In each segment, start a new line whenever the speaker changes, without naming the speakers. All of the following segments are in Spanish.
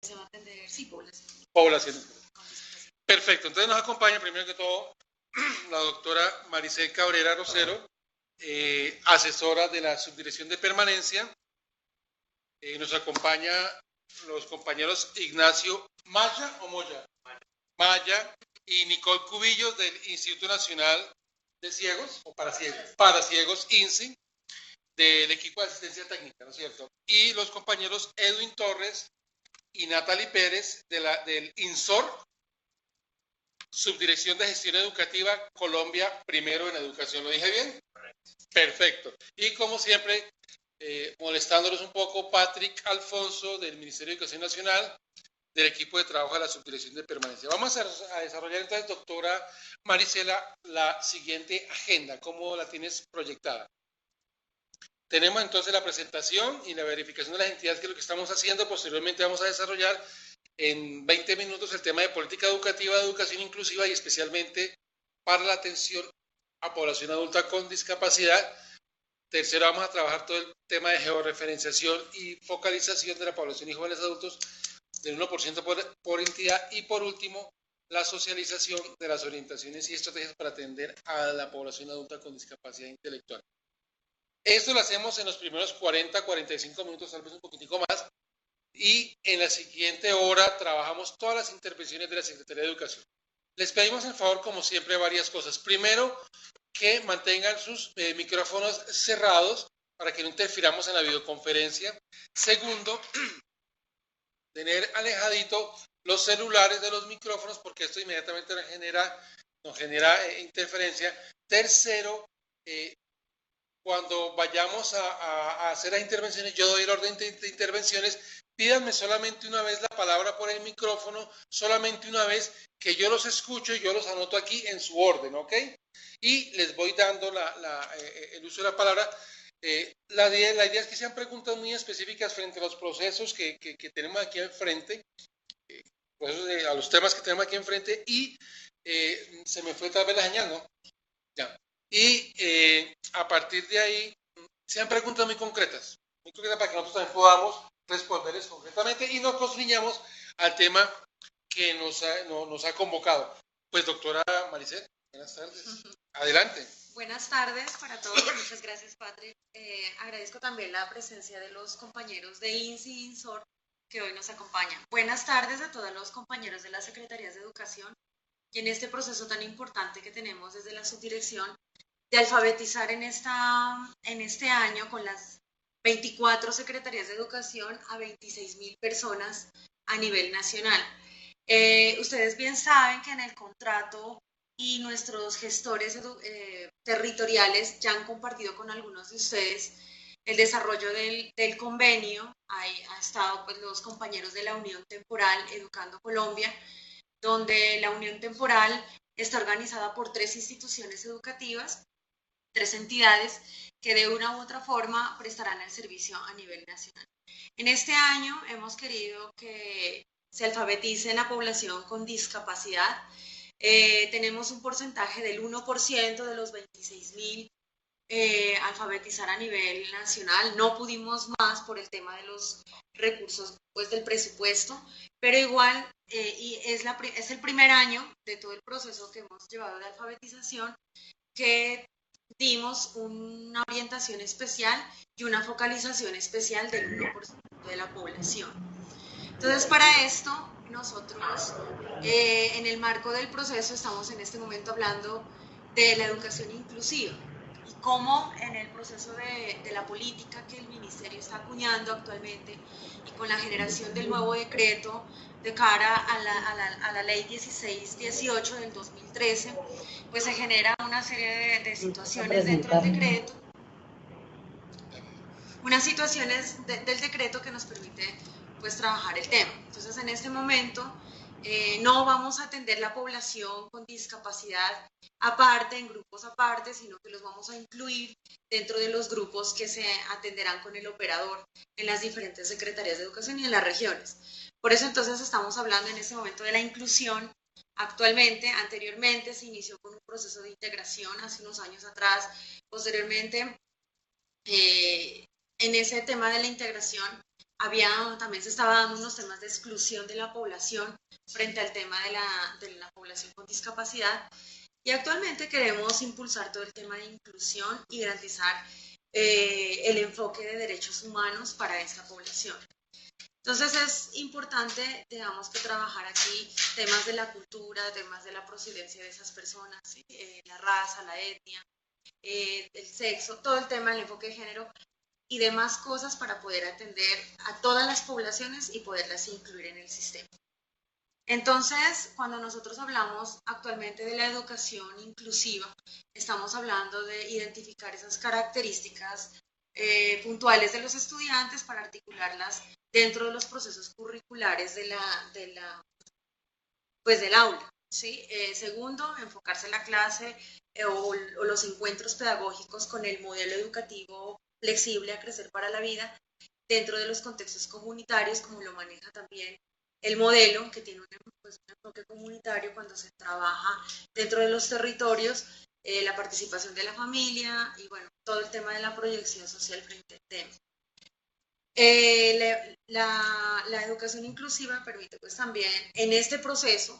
Se va a atender, sí, población.
Población. Perfecto, entonces nos acompaña primero que todo la doctora Maricel Cabrera Rosero, asesora de la Subdirección de Permanencia. Nos acompaña los compañeros Ignacio Maya o Moya. Maya y Nicole Cubillos del Instituto Nacional de Ciegos, o para ciegos INSI, del equipo de asistencia técnica, ¿no es cierto? Y los compañeros Edwin Torres y Natalie Pérez del INSOR, Subdirección de Gestión Educativa Colombia, primero en educación. ¿Lo dije bien? Perfecto. Y como siempre, molestándolos un poco, Patrick Alfonso del Ministerio de Educación Nacional, del equipo de trabajo de la Subdirección de Permanencia. Vamos a desarrollar entonces, doctora Maricela, la siguiente agenda. ¿Cómo la tienes proyectada? Tenemos entonces la presentación y la verificación de las entidades, que es lo que estamos haciendo. Posteriormente vamos a desarrollar en 20 minutos el tema de política educativa, de educación inclusiva y especialmente para la atención a población adulta con discapacidad. Tercero, vamos a trabajar todo el tema de georreferenciación y focalización de la población y jóvenes adultos del 1% por entidad. Y por último, la socialización de las orientaciones y estrategias para atender a la población adulta con discapacidad intelectual. Esto lo hacemos en los primeros 40-45 minutos, tal vez un poquitico más, y en la siguiente hora trabajamos todas las intervenciones de la Secretaría de Educación. Les pedimos el favor, como siempre, varias cosas. Primero, que mantengan sus micrófonos cerrados para que no interfiramos en la videoconferencia. Segundo, tener alejadito los celulares de los micrófonos, porque esto inmediatamente nos genera interferencia. Tercero, cuando vayamos a hacer las intervenciones, yo doy el orden de intervenciones, pídanme solamente una vez la palabra por el micrófono, solamente una vez, que yo los escucho y yo los anoto aquí en su orden, ¿ok? Y les voy dando el uso de la palabra. La idea es que sean preguntas muy específicas frente a los procesos que tenemos aquí enfrente, a los temas que tenemos aquí enfrente, y se me fue tal vez la señal, ¿no? Ya. Y a partir de ahí, sean preguntas muy concretas para que nosotros también podamos responderles concretamente y nos constriñamos al tema que nos ha convocado. Pues, doctora Maricel, buenas tardes. Adelante.
Buenas tardes para todos. Muchas gracias, Patrick. Agradezco también la presencia de los compañeros de INSI y INSOR que hoy nos acompañan. Buenas tardes a todos los compañeros de las Secretarías de Educación y en este proceso tan importante que tenemos desde la subdirección de alfabetizar en este año con las 24 Secretarías de Educación a 26.000 personas a nivel nacional. Ustedes bien saben que en el contrato y nuestros gestores territoriales ya han compartido con algunos de ustedes el desarrollo del convenio. Ha estado pues los compañeros de la Unión Temporal Educando Colombia, donde la Unión Temporal está organizada por 3 instituciones educativas, 3 entidades que de una u otra forma prestarán el servicio a nivel nacional. En este año hemos querido que se alfabetice la población con discapacidad. Tenemos un porcentaje del 1% de los 26.000 alfabetizar a nivel nacional. No pudimos más por el tema de los recursos pues, del presupuesto, pero igual y es el primer año de todo el proceso que hemos llevado de alfabetización que dimos una orientación especial y una focalización especial del 1% de la población. Entonces, para esto, nosotros en el marco del proceso estamos en este momento hablando de la educación inclusiva y cómo en el proceso de la política que el Ministerio está acuñando actualmente y con la generación del nuevo decreto de cara a la ley 1618 del 2013, pues se genera una serie de situaciones dentro del decreto, unas situaciones del decreto que nos permite pues trabajar el tema. Entonces en este momento no vamos a atender la población con discapacidad aparte, en grupos aparte, sino que los vamos a incluir dentro de los grupos que se atenderán con el operador en las diferentes secretarías de educación y en las regiones. Por eso entonces estamos hablando en este momento de la inclusión. Actualmente, anteriormente se inició con un proceso de integración hace unos años atrás, posteriormente en ese tema de la integración también se estaba dando unos temas de exclusión de la población frente al tema de la población con discapacidad. Y actualmente queremos impulsar todo el tema de inclusión y garantizar el enfoque de derechos humanos para esta población. Entonces es importante, digamos, que trabajar aquí temas de la cultura, temas de la procedencia de esas personas, ¿sí? La raza, la etnia, el sexo, todo el tema del enfoque de género y demás cosas para poder atender a todas las poblaciones y poderlas incluir en el sistema. Entonces, cuando nosotros hablamos actualmente de la educación inclusiva, estamos hablando de identificar esas características puntuales de los estudiantes para articularlas dentro de los procesos curriculares del aula. ¿Sí? Segundo, enfocarse en la clase o los encuentros pedagógicos con el modelo educativo flexible a crecer para la vida dentro de los contextos comunitarios, como lo maneja también el modelo, que tiene un enfoque comunitario cuando se trabaja dentro de los territorios, la participación de la familia y bueno, todo el tema de la proyección social frente al tema. La educación inclusiva permite pues también en este proceso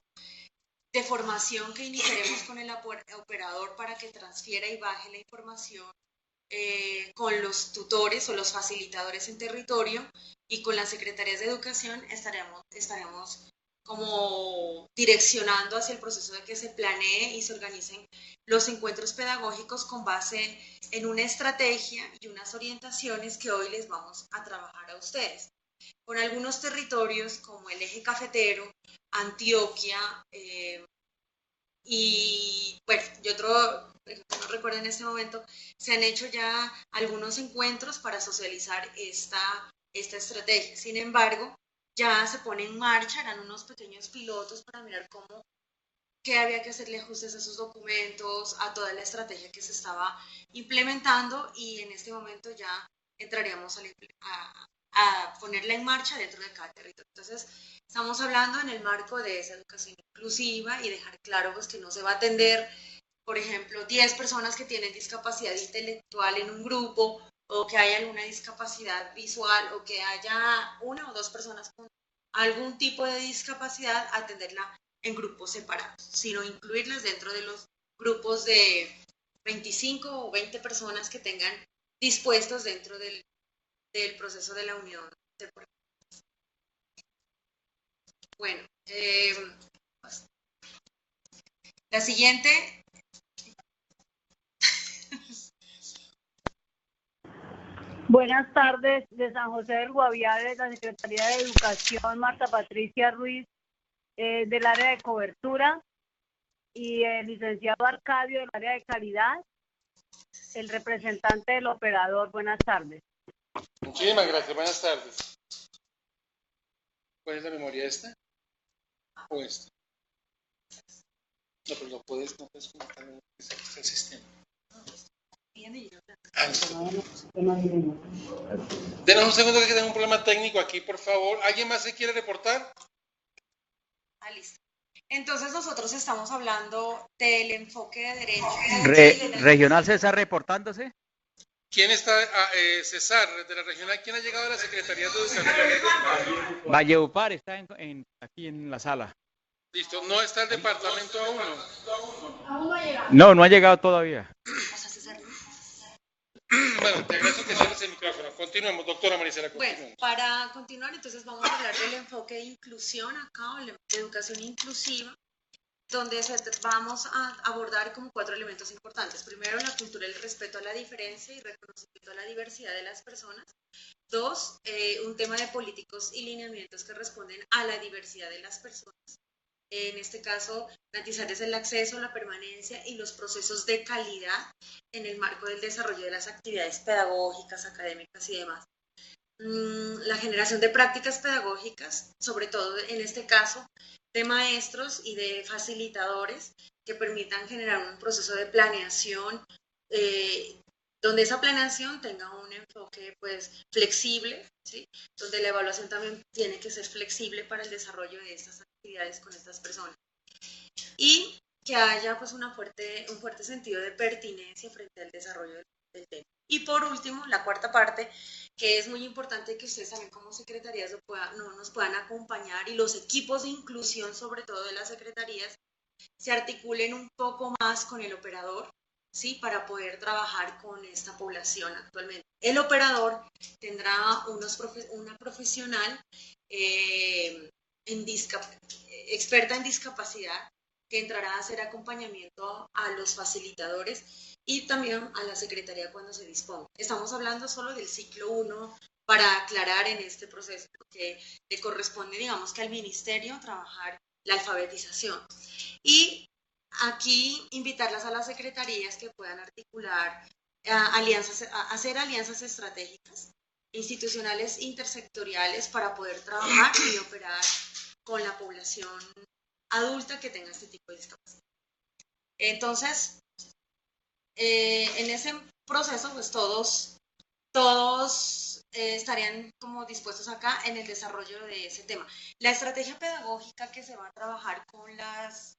de formación que iniciaremos con el operador para que transfiera y baje la información con los tutores o los facilitadores en territorio y con las secretarías de educación estaremos como direccionando hacia el proceso de que se planee y se organicen los encuentros pedagógicos con base en una estrategia y unas orientaciones que hoy les vamos a trabajar a ustedes. Con algunos territorios como el eje cafetero, Antioquia, y bueno, y otro, no recuerdo en este momento, se han hecho ya algunos encuentros para socializar esta estrategia. Sin embargo, ya se pone en marcha, eran unos pequeños pilotos para mirar qué había que hacerle ajustes a sus documentos, a toda la estrategia que se estaba implementando y en este momento ya entraríamos a ponerla en marcha dentro de cada territorio. Entonces, estamos hablando en el marco de esa educación inclusiva y dejar claro pues, que no se va a atender, por ejemplo, 10 personas que tienen discapacidad intelectual en un grupo o que haya alguna discapacidad visual o que haya una o dos personas con algún tipo de discapacidad, atenderla en grupos separados, sino incluirlas dentro de los grupos de 25 o 20 personas que tengan dispuestos dentro del proceso de la unión. Bueno, la siguiente.
Buenas tardes, de San José del Guaviare, de la Secretaría de Educación, Marta Patricia Ruiz, del área de cobertura, y el licenciado Arcadio del área de calidad, el representante del operador. Buenas tardes.
Muchísimas gracias, buenas tardes. ¿Cuál es la memoria esta? ¿O esta? No, pero no puedes conectar el sistema. Denos un segundo que tengo un problema técnico aquí, por favor. ¿Alguien más se quiere reportar?
Listo. Entonces nosotros estamos hablando del enfoque de derecho.
Regional César reportándose.
¿Quién está? César, de la regional. ¿Quién ha llegado a la Secretaría de Educación?
Valleupar está aquí en la sala.
Listo, no está el departamento aún.
No ha llegado todavía.
Bueno, te agradezco que cierres el micrófono. Continuemos, doctora Maricela.
Bueno, para continuar, entonces vamos a hablar del enfoque de inclusión acá, o de educación inclusiva, donde vamos a abordar como 4 elementos importantes. Primero, la cultura del respeto a la diferencia y reconocimiento a la diversidad de las personas. 2, un tema de políticos y lineamientos que responden a la diversidad de las personas. En este caso, garantizar el acceso, la permanencia y los procesos de calidad en el marco del desarrollo de las actividades pedagógicas, académicas y demás. La generación de prácticas pedagógicas, sobre todo en este caso, de maestros y de facilitadores que permitan generar un proceso de planeación, donde esa planeación tenga un enfoque pues flexible, ¿sí? Donde la evaluación también tiene que ser flexible para el desarrollo de estas actividades con estas personas. Y que haya pues un fuerte sentido de pertinencia frente al desarrollo del tema. Y por último, la cuarta parte, que es muy importante que ustedes también como secretarías nos puedan acompañar y los equipos de inclusión, sobre todo de las secretarías, se articulen un poco más con el operador, ¿sí? Para poder trabajar con esta población actualmente. El operador tendrá una profesional experta en discapacidad que entrará a hacer acompañamiento a los facilitadores y también a la secretaría cuando se disponga. Estamos hablando solo del ciclo 1 para aclarar en este proceso, porque le corresponde, digamos, que al ministerio trabajar la alfabetización. Y aquí invitarlas a las secretarías que puedan articular hacer alianzas estratégicas, institucionales, intersectoriales para poder trabajar y operar con la población adulta que tenga este tipo de discapacidad. Entonces, en ese proceso, pues todos estarían como dispuestos acá en el desarrollo de ese tema. La estrategia pedagógica que se va a trabajar con las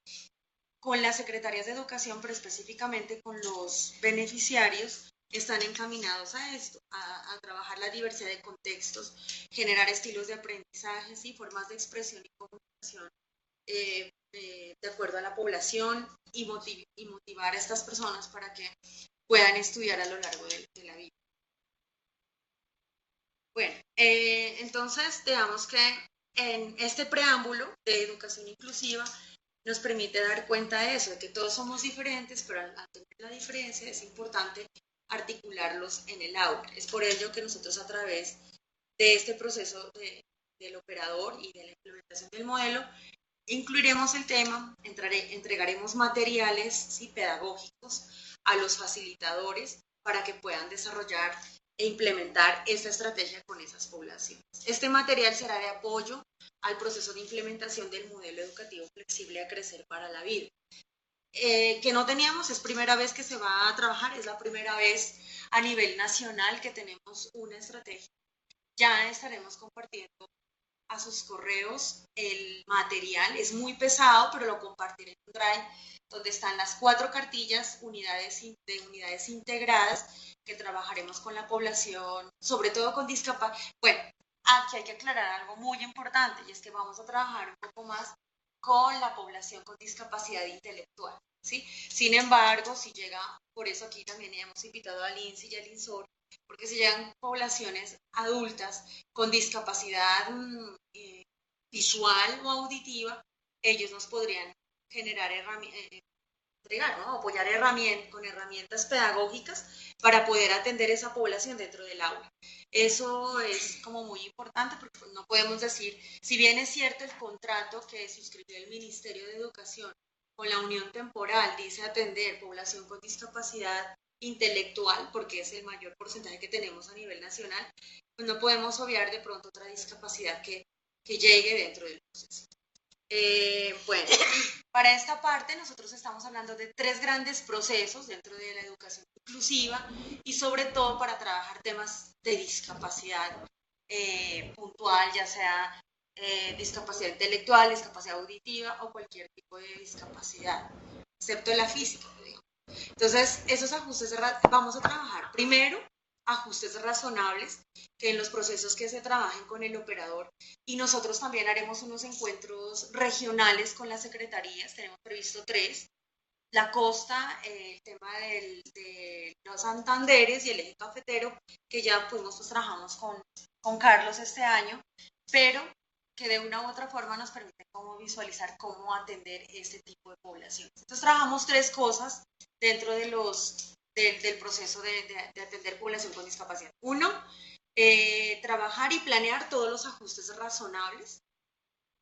secretarías de educación, pero específicamente con los beneficiarios, están encaminados a esto, a trabajar la diversidad de contextos, generar estilos de aprendizaje y formas de expresión y comunicación de acuerdo a la población y motivar a estas personas para que puedan estudiar a lo largo de la vida. Bueno, entonces digamos que en este preámbulo de educación inclusiva nos permite dar cuenta de eso, de que todos somos diferentes, pero al tener la diferencia es importante articularlos en el aula. Es por ello que nosotros a través de este proceso del operador y de la implementación del modelo, incluiremos el tema, entregaremos materiales, ¿sí?, pedagógicos a los facilitadores para que puedan desarrollar e implementar esta estrategia con esas poblaciones. Este material será de apoyo al proceso de implementación del modelo educativo flexible a crecer para la vida. Que no teníamos, es primera vez que se va a trabajar, es la primera vez a nivel nacional que tenemos una estrategia. Ya estaremos compartiendo a sus correos el material, es muy pesado, pero lo compartiré en un Drive, donde están las 4 cartillas, unidades integradas, que trabajaremos con la población, sobre todo con discapacidad. Bueno, aquí hay que aclarar algo muy importante, y es que vamos a trabajar un poco más con la población con discapacidad intelectual, ¿sí? Sin embargo, si llega, por eso aquí también hemos invitado al INSI y al INSOR, porque si llegan poblaciones adultas con discapacidad visual o auditiva, ellos nos podrían generar apoyar con herramientas pedagógicas para poder atender esa población dentro del aula. Eso es como muy importante porque no podemos decir, si bien es cierto el contrato que suscribió el Ministerio de Educación con la Unión Temporal dice atender población con discapacidad intelectual, porque es el mayor porcentaje que tenemos a nivel nacional, pues no podemos obviar de pronto otra discapacidad que llegue dentro del proceso. Bueno, para esta parte nosotros estamos hablando de 3 grandes procesos dentro de la educación inclusiva y sobre todo para trabajar temas de discapacidad puntual, ya sea discapacidad intelectual, discapacidad auditiva o cualquier tipo de discapacidad, excepto la física, digamos. Entonces, esos ajustes vamos a trabajar primero ajustes razonables, que en los procesos que se trabajen con el operador, y nosotros también haremos unos encuentros regionales con las secretarías, tenemos previsto 3, la costa, el tema de los Santanderes y el eje cafetero, que ya pues nosotros trabajamos con Carlos este año, pero que de una u otra forma nos permite cómo visualizar cómo atender este tipo de poblaciones. Entonces trabajamos 3 cosas dentro de del proceso de atender población con discapacidad. 1, trabajar y planear todos los ajustes razonables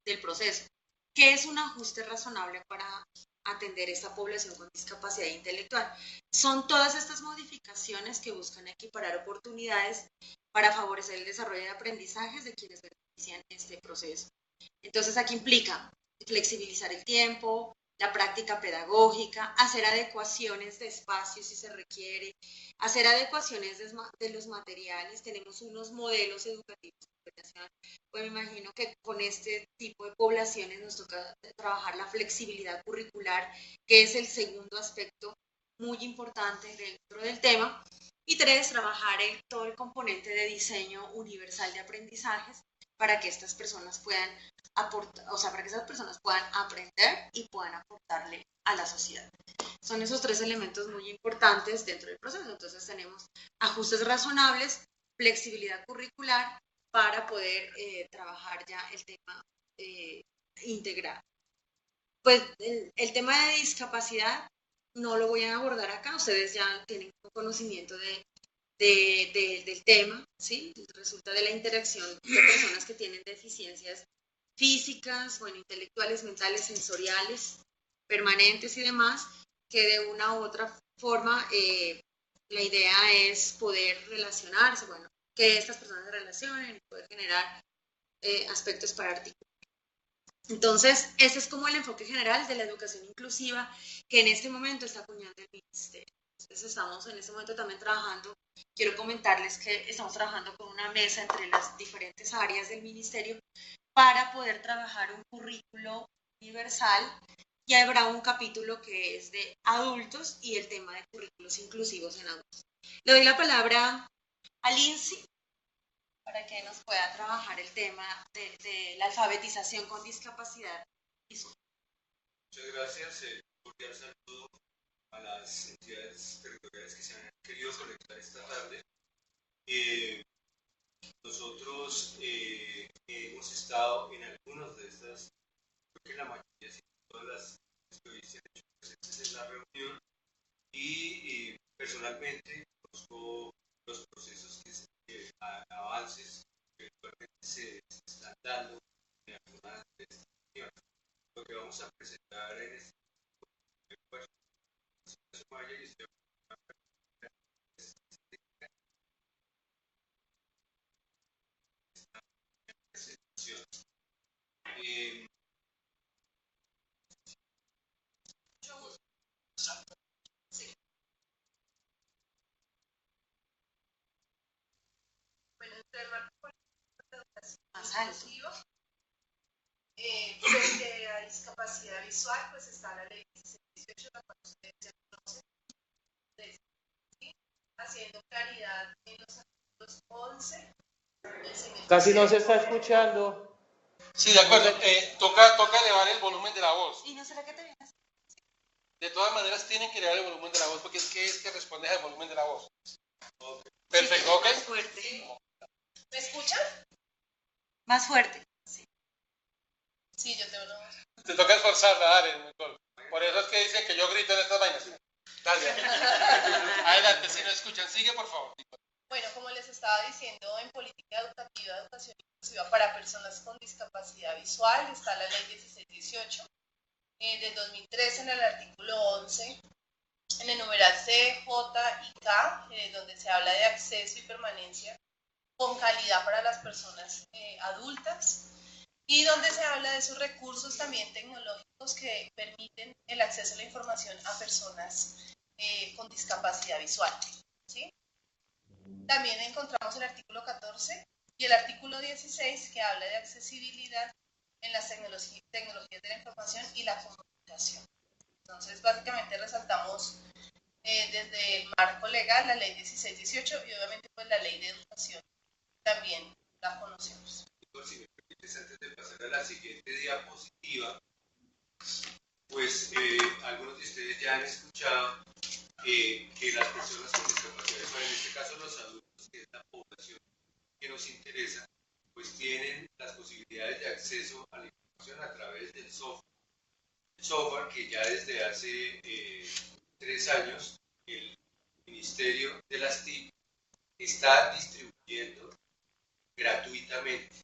del proceso. ¿Qué es un ajuste razonable para atender esta población con discapacidad intelectual? Son todas estas modificaciones que buscan equiparar oportunidades para favorecer el desarrollo de aprendizajes de quienes benefician este proceso. Entonces aquí implica flexibilizar el tiempo, la práctica pedagógica, hacer adecuaciones de espacios si se requiere, hacer adecuaciones de los materiales. Tenemos unos modelos educativos de operación. Pues me imagino que con este tipo de poblaciones nos toca trabajar la flexibilidad curricular, que es el segundo aspecto muy importante dentro del tema. Y 3, trabajar en todo el componente de diseño universal de aprendizajes para que estas personas puedan aportar, o sea, para que esas personas puedan aprender y puedan aportarle a la sociedad. Son esos 3 elementos muy importantes dentro del proceso. Entonces tenemos ajustes razonables, flexibilidad curricular para poder trabajar ya el tema integral. Pues el tema de discapacidad no lo voy a abordar acá, ustedes ya tienen conocimiento del tema, ¿sí? Resulta de la interacción de personas que tienen deficiencias físicas, bueno, intelectuales, mentales, sensoriales, permanentes y demás, que de una u otra forma la idea es poder relacionarse, bueno, que estas personas se relacionen y poder generar aspectos para articular. Entonces, ese es como el enfoque general de la educación inclusiva que en este momento está acuñando el ministerio. Entonces, estamos en este momento también trabajando, quiero comentarles que estamos trabajando con una mesa entre las diferentes áreas del ministerio para poder trabajar un currículo universal y habrá un capítulo que es de adultos y el tema de currículos inclusivos en adultos. Le doy la palabra a Lindsay para que nos pueda trabajar el tema de la alfabetización con discapacidad visual.
Muchas gracias. Cordial saludo a las entidades territoriales que se han querido conectar esta tarde. Nosotros hemos estado en algunas de estas, creo que la mayoría, si no todas las que hoy se han hecho presentes en la reunión, y personalmente conozco los procesos avances que actualmente se están dando en algunas de estas reuniones. Lo que vamos a presentar en este
Bueno, entre el marco de educación
Más alto.
inclusiva, frente a discapacidad visual, pues está la ley 1618, la cual ustedes ya conocen, ¿sí? Haciendo claridad en los artículos 11.
Casi no se está escuchando.
Sí, de acuerdo. Toca elevar el volumen de la voz.
¿Y no será que te vienes?
De todas maneras, tienen que elevar el volumen de la voz porque es que respondes al volumen de la voz.
Okay.
Perfecto, ¿ok?
Más fuerte.
¿Sí? ¿Me escuchan?
Más fuerte. Sí.
Sí, yo tengo una voz.
Te toca esforzarla, dale, Nicole. Por eso es que dicen que yo grito en estas vainas. Dale. Adelante, si no escuchan, sigue por favor.
Bueno, como les estaba diciendo, en política educativa, educación inclusiva para personas con discapacidad visual, está la ley 1618 del 2003 en el artículo 11, en el numeral C, J y K, donde se habla de acceso y permanencia con calidad para las personas adultas, y donde se habla de esos recursos también tecnológicos que permiten el acceso a la información a personas con discapacidad visual, ¿sí? También encontramos el artículo 14 y el artículo 16 que habla de accesibilidad en las tecnologías de la información y la comunicación. Entonces, básicamente resaltamos desde el marco legal la ley 1618 y obviamente pues la ley de educación también la conocemos.
Si me permites, antes de pasar a la siguiente diapositiva, pues algunos de ustedes ya han escuchado que las personas con discapacidad visual, en este caso los adultos, que es la población que nos interesa, pues tienen las posibilidades de acceso a la información a través del software. El software que ya desde hace 3 años el Ministerio de las TIC está distribuyendo gratuitamente.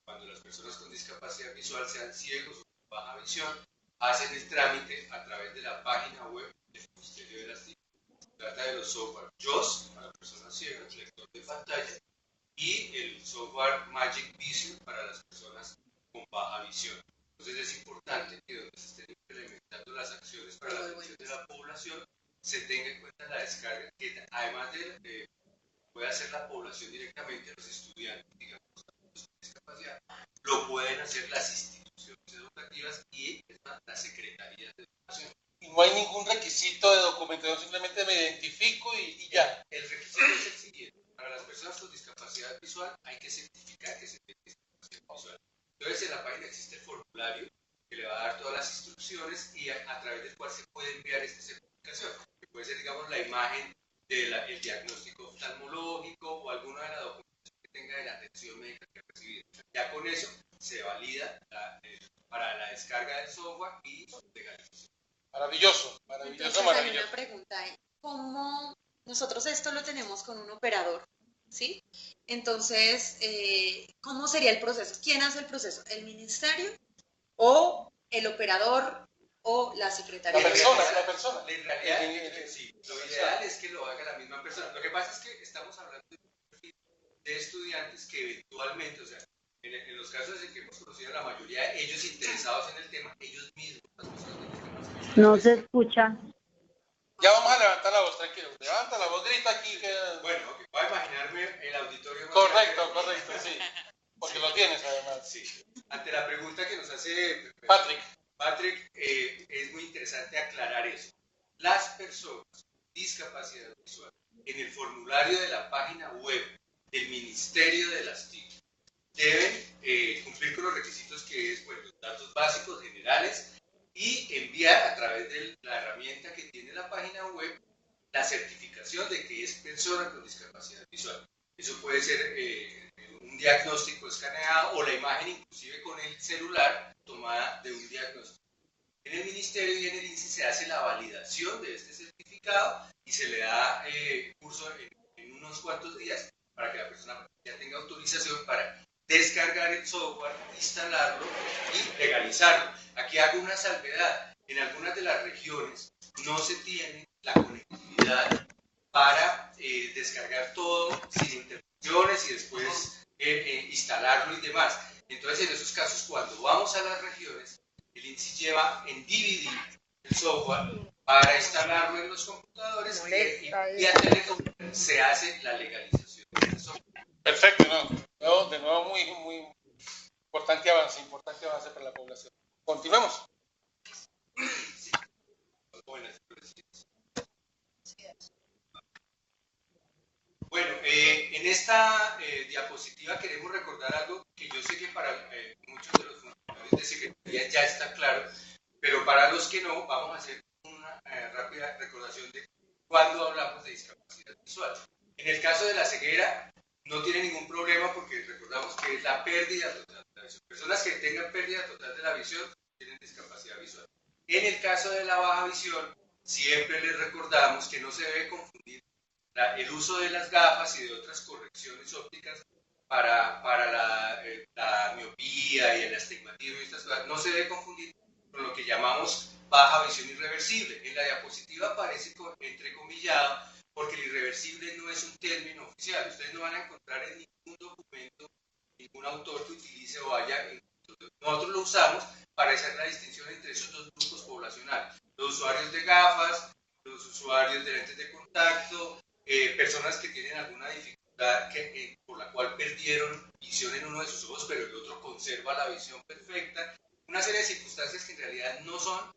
Cuando las personas con discapacidad visual, sean ciegos o con baja visión, hacen el trámite a través de la página web del Ministerio de las TIC. Se trata de los software JAWS para personas ciegas, lector de pantalla, y el software Magic Vision para las personas con baja visión. Entonces es importante que donde se estén implementando las acciones para la atención de la población, se tenga en cuenta la descarga, que además de puede hacer la población directamente, los estudiantes, digamos, con discapacidad, lo pueden hacer las instituciones educativas y las secretarías de educación.
Y no hay ningún requisito de documentación, simplemente me identifico y ya.
El requisito va a dar todas las instrucciones y a través del cual se puede enviar esta certificación, que puede ser, digamos, la imagen del diagnóstico oftalmológico o alguna de las documentación que tenga de la atención médica que ha recibido. Ya con eso se valida para la descarga del software y legalización.
Maravilloso, maravilloso,
Entonces,
maravilloso.
hay una pregunta ahí. ¿Cómo nosotros esto lo tenemos con un operador? ¿Sí? Entonces, ¿cómo sería el proceso? ¿Quién hace el proceso? ¿El ministerio o el operador o la secretaría?
La persona.
En realidad, sí, lo ideal es que lo haga la misma persona. Lo que pasa es que estamos hablando de un perfil de estudiantes que eventualmente, o sea, en los casos en que hemos conocido a la mayoría de ellos interesados en el tema, ellos mismos, las personas con discapacidad.
No se escucha.
Ya vamos a levantar la voz, tranquilo. Levanta la voz, grita aquí.
Bueno, ok, voy a imaginarme el auditorio.
Correcto, sí. Porque
Sí.
lo tienes además.
Sí. Ante la pregunta que nos hace
Patrick,
es muy interesante aclarar eso. Las personas con discapacidad visual en el formulario de la página web del Ministerio de las TIC deben cumplir con los requisitos que es, bueno, los datos básicos generales y enviar a través de la herramienta que tiene la página web la certificación de que es persona con discapacidad visual. Eso puede ser un diagnóstico escaneado o la imagen inclusive con el celular tomada de un diagnóstico. En el Ministerio y en el INSI se hace la validación de este certificado y se le da curso en unos cuantos días para que la persona ya tenga autorización para descargar el software, instalarlo y legalizarlo. Aquí hago una salvedad. En algunas de las regiones no se tiene la conectividad para descargar todo sin interrupciones y después instalarlo y demás. Entonces, en esos casos, cuando vamos a las regiones, el INSI lleva en DVD el software para instalarlo en los computadores y vía Telecom se hace la legalización de este software.
perfecto, ¿no? De nuevo, muy importante avance para la población. Continuemos.
Bueno, en esta diapositiva queremos recordar algo que yo sé que para muchos de los funcionarios de Secretaría ya está claro, pero para los que no, vamos a hacer una rápida recordación de cuando hablamos de discapacidad visual. En el caso de la ceguera, no tiene ningún problema porque recordamos que es la pérdida total de la visión. Personas que tengan pérdida total de la visión tienen discapacidad visual. En el caso de la baja visión, siempre les recordamos que no se debe confundir el uso de las gafas y de otras correcciones ópticas para la miopía y el astigmatismo y estas cosas. No se debe confundir con lo que llamamos baja visión irreversible. En la diapositiva aparece entrecomillado porque el irreversible no es un término oficial. Ustedes no van a encontrar en ningún documento, ningún autor que utilice o haya. Nosotros lo usamos para hacer la distinción entre esos dos grupos poblacionales. Los usuarios de gafas, los usuarios de lentes de contacto, personas que tienen alguna dificultad por la cual perdieron visión en uno de sus ojos, pero el otro conserva la visión perfecta. Una serie de circunstancias que en realidad no son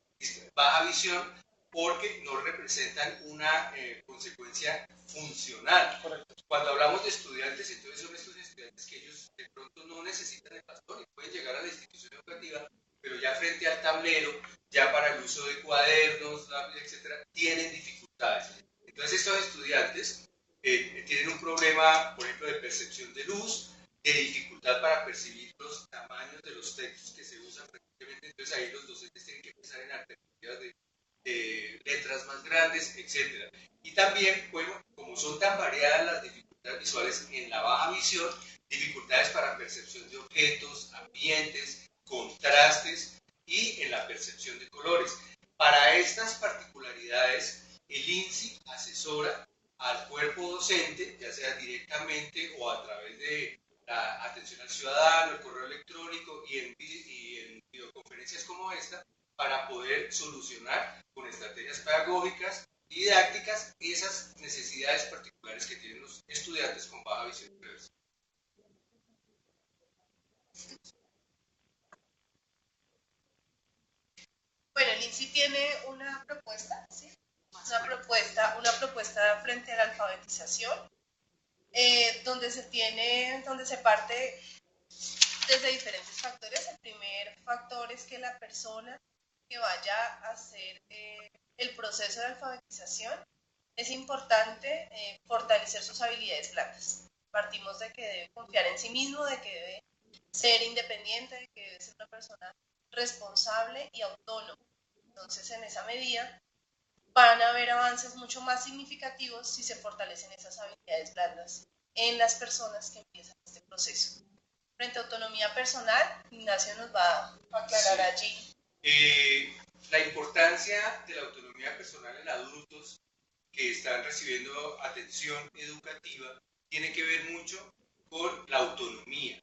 baja visión porque no representan una consecuencia funcional. Cuando hablamos de estudiantes, entonces son estos estudiantes que ellos de pronto no necesitan el bastón y pueden llegar a la institución educativa, pero ya frente al tablero, ya para el uso de cuadernos, lápices, etcétera, tienen dificultades. Entonces estos estudiantes tienen un problema, por ejemplo, de percepción de luz, de dificultad para percibir los tamaños de los textos que se usan frecuentemente. Entonces ahí los docentes tienen que pensar en alternativas de letras más grandes, etc. Y también, bueno, como son tan variadas las dificultades visuales en la baja visión, dificultades para percepción de objetos, ambientes, contrastes y en la percepción de colores. Para estas particularidades, el INSI asesora al cuerpo docente, ya sea directamente o a través de la atención al ciudadano, el correo electrónico y en videoconferencias como esta, para poder solucionar con estrategias pedagógicas y didácticas esas necesidades particulares que tienen los estudiantes con baja visión irreversible.
Bueno, el INSI tiene una propuesta, ¿sí? Una propuesta frente a la alfabetización, donde se parte desde diferentes factores. El primer factor es que la persona que vaya a hacer el proceso de alfabetización, es importante fortalecer sus habilidades blandas. Partimos de que debe confiar en sí mismo, de que debe ser independiente, de que debe ser una persona responsable y autónoma. Entonces, en esa medida, van a haber avances mucho más significativos si se fortalecen esas habilidades blandas en las personas que empiezan este proceso. Frente a autonomía personal, Ignacio nos va a aclarar allí.
La importancia de la autonomía personal en adultos que están recibiendo atención educativa tiene que ver mucho con la autonomía.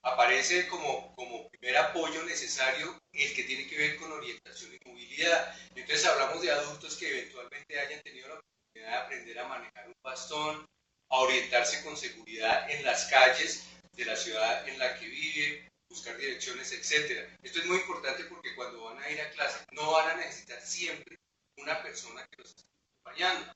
Aparece como primer apoyo necesario el que tiene que ver con orientación y movilidad. Entonces hablamos de adultos que eventualmente hayan tenido la oportunidad de aprender a manejar un bastón, a orientarse con seguridad en las calles de la ciudad en la que vive, buscar direcciones, etc. Esto es muy importante porque cuando van a ir a clase no van a necesitar siempre una persona que los esté acompañando.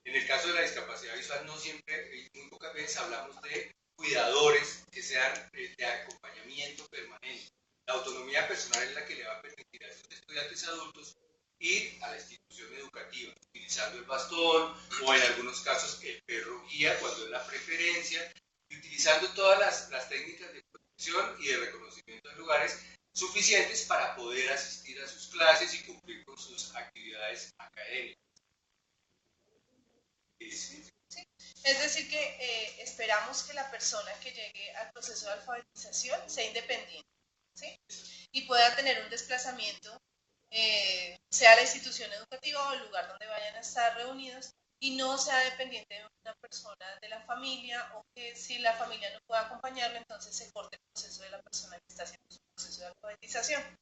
En el caso de la discapacidad visual no siempre, muy pocas veces hablamos de cuidadores que sean de acompañamiento permanente. La autonomía personal es la que le va a permitir a estos estudiantes adultos ir a la institución educativa, utilizando el bastón o en algunos casos el perro guía cuando es la preferencia, y utilizando todas las técnicas de protección y de reconocimiento de lugares suficientes para poder asistir a sus clases y cumplir con sus actividades académicas.
Sí. Es decir, que esperamos que la persona que llegue al proceso de alfabetización sea independiente, ¿sí? Y pueda tener un desplazamiento, sea la institución educativa o el lugar donde vayan a estar reunidos, y no sea dependiente de una persona de la familia, o que si la familia no puede acompañarlo, entonces se corte el proceso de la persona que está haciendo su proceso de alfabetización.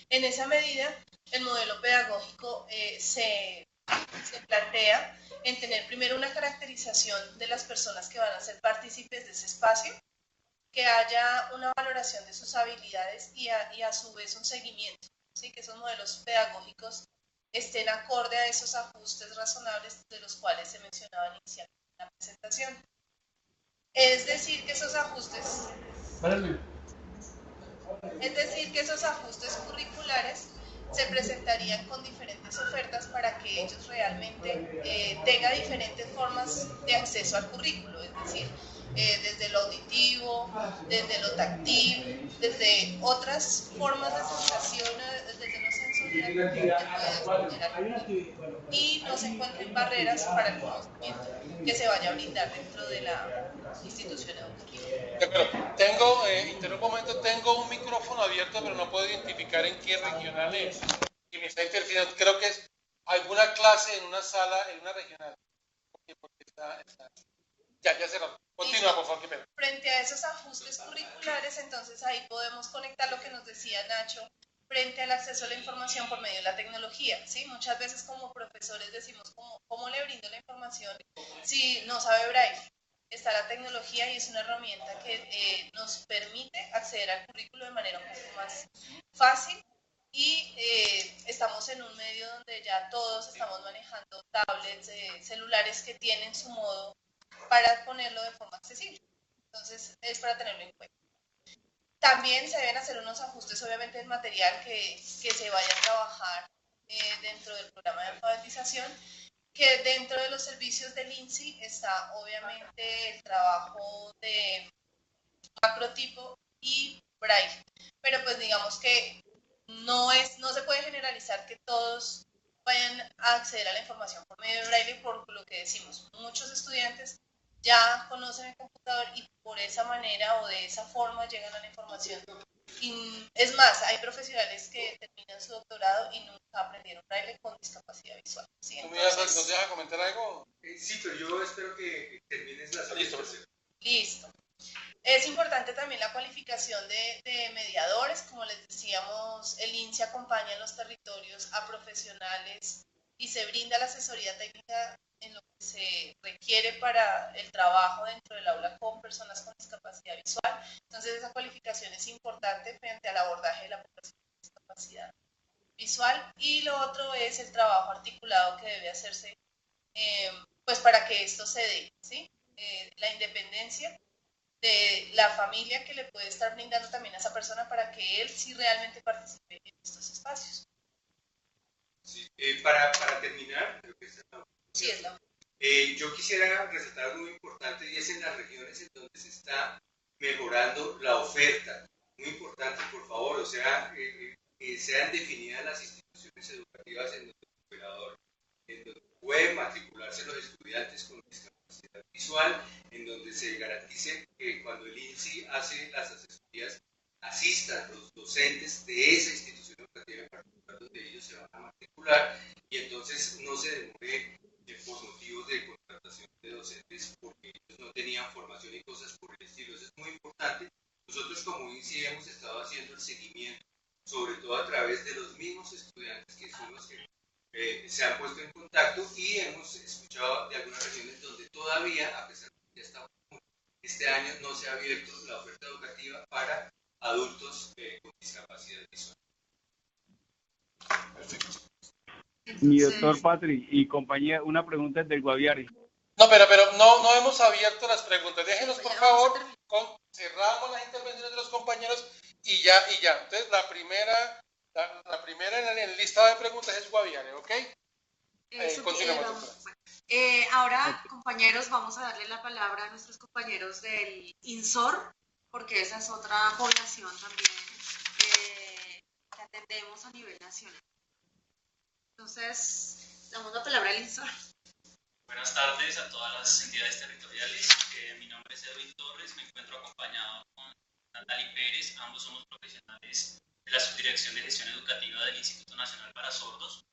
En esa medida, el modelo pedagógico se plantea en tener primero una caracterización de las personas que van a ser partícipes de ese espacio, que haya una valoración de sus habilidades y a su vez un seguimiento, ¿sí? Que esos modelos pedagógicos estén acorde a esos ajustes razonables de los cuales se mencionaban inicialmente en la presentación. Es decir, que esos ajustes curriculares se presentarían con diferentes ofertas para que ellos realmente tengan diferentes formas de acceso al currículo, es decir, desde lo auditivo, desde lo táctil, desde otras formas de sensación, desde lo sensorial, y no se encuentren barreras para el conocimiento que se vaya a brindar dentro de la institución educativa.
Interrumpo un momento, tengo un micrófono abierto, pero no puedo identificar en qué regional es. Y me está interfiriendo, creo que es alguna clase en una sala, en una regional. Porque está. Ya cerró. Continúa, por favor, que
frente a esos ajustes curriculares, entonces ahí podemos conectar lo que nos decía Nacho, frente al acceso a la información por medio de la tecnología, ¿sí? Muchas veces como profesores decimos, ¿cómo le brindo la información si no sabe braille? Está la tecnología y es una herramienta que nos permite acceder al currículo de manera un poco más fácil, y estamos en un medio donde ya todos estamos manejando tablets, celulares que tienen su modo para ponerlo de forma accesible. Entonces, es para tenerlo en cuenta. También se deben hacer unos ajustes, obviamente, del material que se vaya a trabajar dentro del programa de alfabetización, que dentro de los servicios del INSI está, obviamente, el trabajo de macrotipo y braille. Pero, pues, digamos que no se puede generalizar que todos vayan a acceder a la información por medio de braille, por lo que decimos, muchos estudiantes ya conocen el computador y por esa manera o de esa forma llegan a la información. Y es más, hay profesionales que terminan su doctorado y nunca aprendieron braille con discapacidad visual. ¿Sí?
Entonces, ¿nos dejas comentar algo?
Sí, pero yo espero que termines la
solicitud.
Listo. Es importante también la cualificación de mediadores. Como les decíamos, el INSI acompaña en los territorios a profesionales y se brinda la asesoría técnica en lo que se requiere para el trabajo dentro del aula con personas con discapacidad visual. Entonces, esa cualificación es importante frente al abordaje de la población con discapacidad visual. Y lo otro es el trabajo articulado que debe hacerse pues para que esto se dé, ¿sí? La independencia de la familia que le puede estar brindando también a esa persona para que él sí realmente participe en estos espacios.
Sí, para terminar, creo que
sí, es la
yo quisiera resaltar algo muy importante y es en las regiones en donde se está mejorando la oferta. Muy importante, por favor, o sea, que sean definidas las instituciones educativas en donde el operador puede matricularse los estudiantes con discapacidad visual, en donde se garantice que cuando el INSI hace las asesorías asistan los docentes de esa institución educativa en particular donde ellos se van a matricular y entonces no se demore por motivos de contratación de docentes porque ellos no tenían formación y cosas por el estilo. Eso es muy importante. Nosotros como INSI hemos estado haciendo el seguimiento, sobre todo a través de los mismos estudiantes que son los que se han puesto en contacto y hemos escuchado de algunas regiones donde todavía, a pesar de que ya estamos, este año no se ha abierto la oferta educativa para adultos con discapacidad visual.
Perfecto.
Mi doctor Patri y compañía, una pregunta del Guaviare.
No, pero no hemos abierto las preguntas. Déjenos, por favor, cerramos las intervenciones de los compañeros y ya. Entonces, la primera en el listado de preguntas es Guaviare, ¿ok? Continuemos.
Ahora, compañeros, vamos a darle la palabra a nuestros compañeros del INSOR, porque esa es otra población también que atendemos a nivel nacional. Entonces, damos la palabra al INSOR.
Buenas tardes a todas las entidades territoriales. Mi nombre es Edwin Torres, me encuentro acompañado con Natalie Pérez, ambos somos profesionales de la Subdirección de Gestión Educativa del Instituto Nacional para Sordos.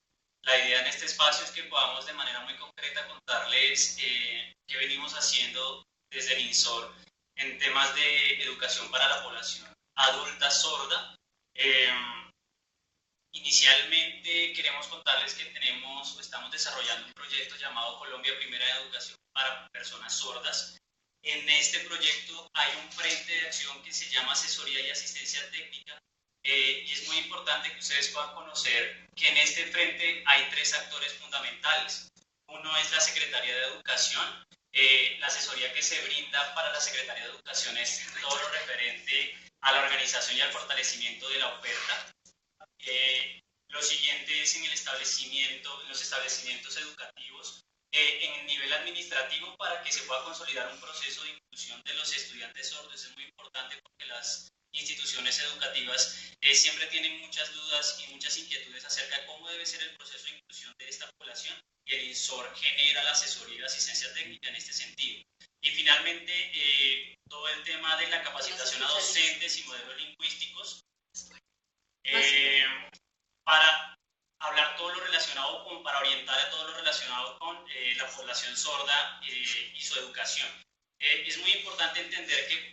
La idea en este espacio es que podamos de manera muy concreta contarles qué venimos haciendo desde el INSOR en temas de educación para la población adulta sorda. Inicialmente queremos contarles que estamos desarrollando un proyecto llamado Colombia Primera de Educación para Personas Sordas. En este proyecto hay un frente de acción que se llama Asesoría y Asistencia Técnica y es muy importante que ustedes puedan conocer que en este frente hay tres actores fundamentales. Uno es la Secretaría de Educación. La asesoría que se brinda para la Secretaría de Educación es todo lo referente a la organización y al fortalecimiento de la oferta. Lo siguiente es en los establecimientos educativos, en el nivel administrativo para que se pueda consolidar un proceso de inclusión de los estudiantes sordos. Es muy importante porque las instituciones educativas siempre tienen muchas dudas y muchas inquietudes acerca de cómo debe ser el proceso de inclusión de esta población y el INSOR genera la asesoría y asistencia técnica en este sentido. Y finalmente, todo el tema de la capacitación a docentes y modelos lingüísticos para hablar todo lo relacionado para orientar a todo lo relacionado con la población sorda y su educación. Es muy importante entender que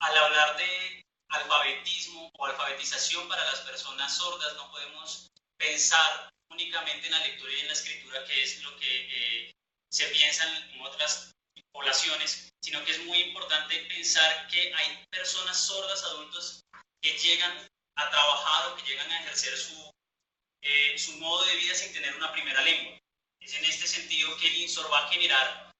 al hablar de alfabetismo o alfabetización para las personas sordas no podemos pensar únicamente en la lectura y en la escritura, que es lo que se piensa en otras poblaciones, sino que es muy importante pensar que hay personas sordas, adultos, que llegan a trabajar o que llegan a ejercer su modo de vida sin tener una primera lengua. Es en este sentido que el INSOR va a generar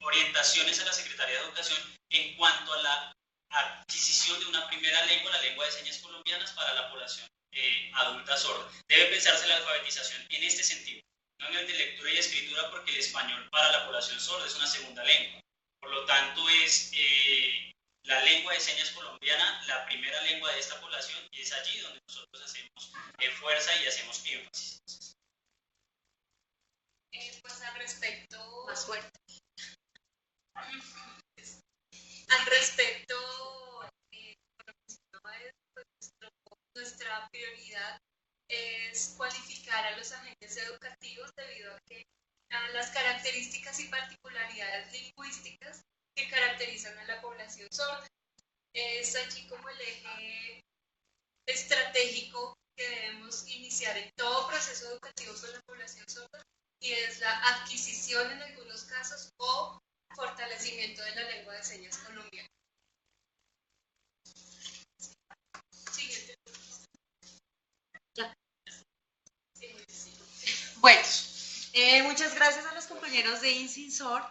orientaciones a la Secretaría de Educación en cuanto a la adquisición de una primera lengua, la lengua de señas colombianas para la población adulta sorda. Debe pensarse la alfabetización en este sentido, no en el de lectura y escritura, porque el español para la población sorda es una segunda lengua. Por lo tanto, es la lengua de señas colombiana la primera lengua de esta población y es allí donde nosotros hacemos fuerza y hacemos énfasis.
Pues al respecto,
Más fuerte.
Al respecto, nuestra prioridad es cualificar a los agentes educativos debido a las características y particularidades lingüísticas que caracterizan a la población sorda. Es allí como el eje estratégico que debemos iniciar en todo proceso educativo con la población sorda y es la adquisición en algunos casos o fortalecimiento de la lengua de señas colombiana. Siguiente.
Ya. Bueno, muchas gracias a los compañeros de INSINSOR.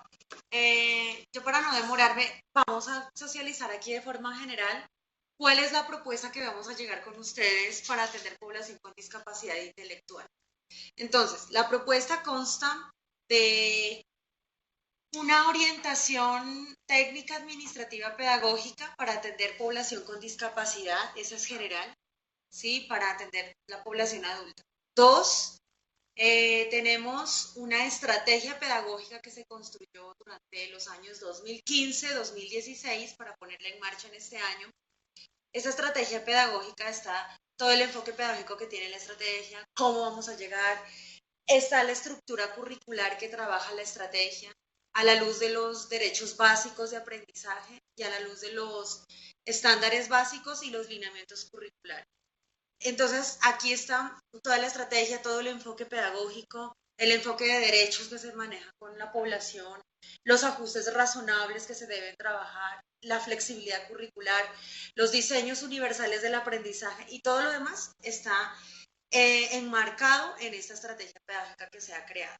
yo para no demorarme, vamos a socializar aquí de forma general cuál es la propuesta que vamos a llegar con ustedes para atender población con discapacidad intelectual. Entonces, la propuesta consta de una orientación técnica administrativa pedagógica para atender población con discapacidad, esa es general, ¿sí? Para atender la población adulta. 2, tenemos una estrategia pedagógica que se construyó durante los años 2015-2016 para ponerla en marcha en este año. Esa estrategia pedagógica está todo el enfoque pedagógico que tiene la estrategia, cómo vamos a llegar, está la estructura curricular que trabaja la estrategia, a la luz de los derechos básicos de aprendizaje y a la luz de los estándares básicos y los lineamientos curriculares. Entonces, aquí está toda la estrategia, todo el enfoque pedagógico, el enfoque de derechos que se maneja con la población, los ajustes razonables que se deben trabajar, la flexibilidad curricular, los diseños universales del aprendizaje y todo lo demás está enmarcado en esta estrategia pedagógica que se ha creado.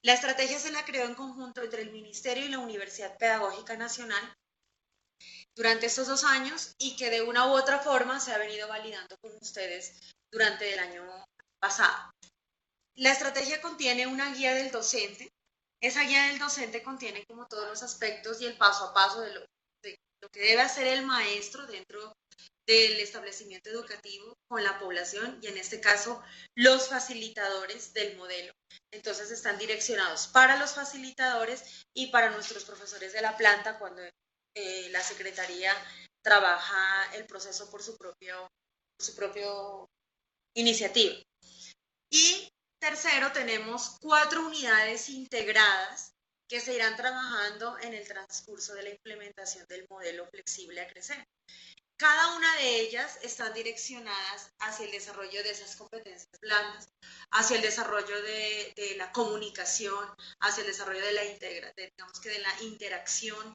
La estrategia se la creó en conjunto entre el Ministerio y la Universidad Pedagógica Nacional durante estos 2 años y que de una u otra forma se ha venido validando con ustedes durante el año pasado. La estrategia contiene una guía del docente. Esa guía del docente contiene como todos los aspectos y el paso a paso de lo que debe hacer el maestro dentro del establecimiento educativo con la población y en este caso los facilitadores del modelo. Entonces están direccionados para los facilitadores y para nuestros profesores de la planta cuando la Secretaría trabaja el proceso por su propio iniciativa. Y tercero, tenemos 4 unidades integradas que se irán trabajando en el transcurso de la implementación del modelo flexible a crecer. Cada una de ellas están direccionadas hacia el desarrollo de esas competencias blandas, hacia el desarrollo de la comunicación, hacia el desarrollo de la interacción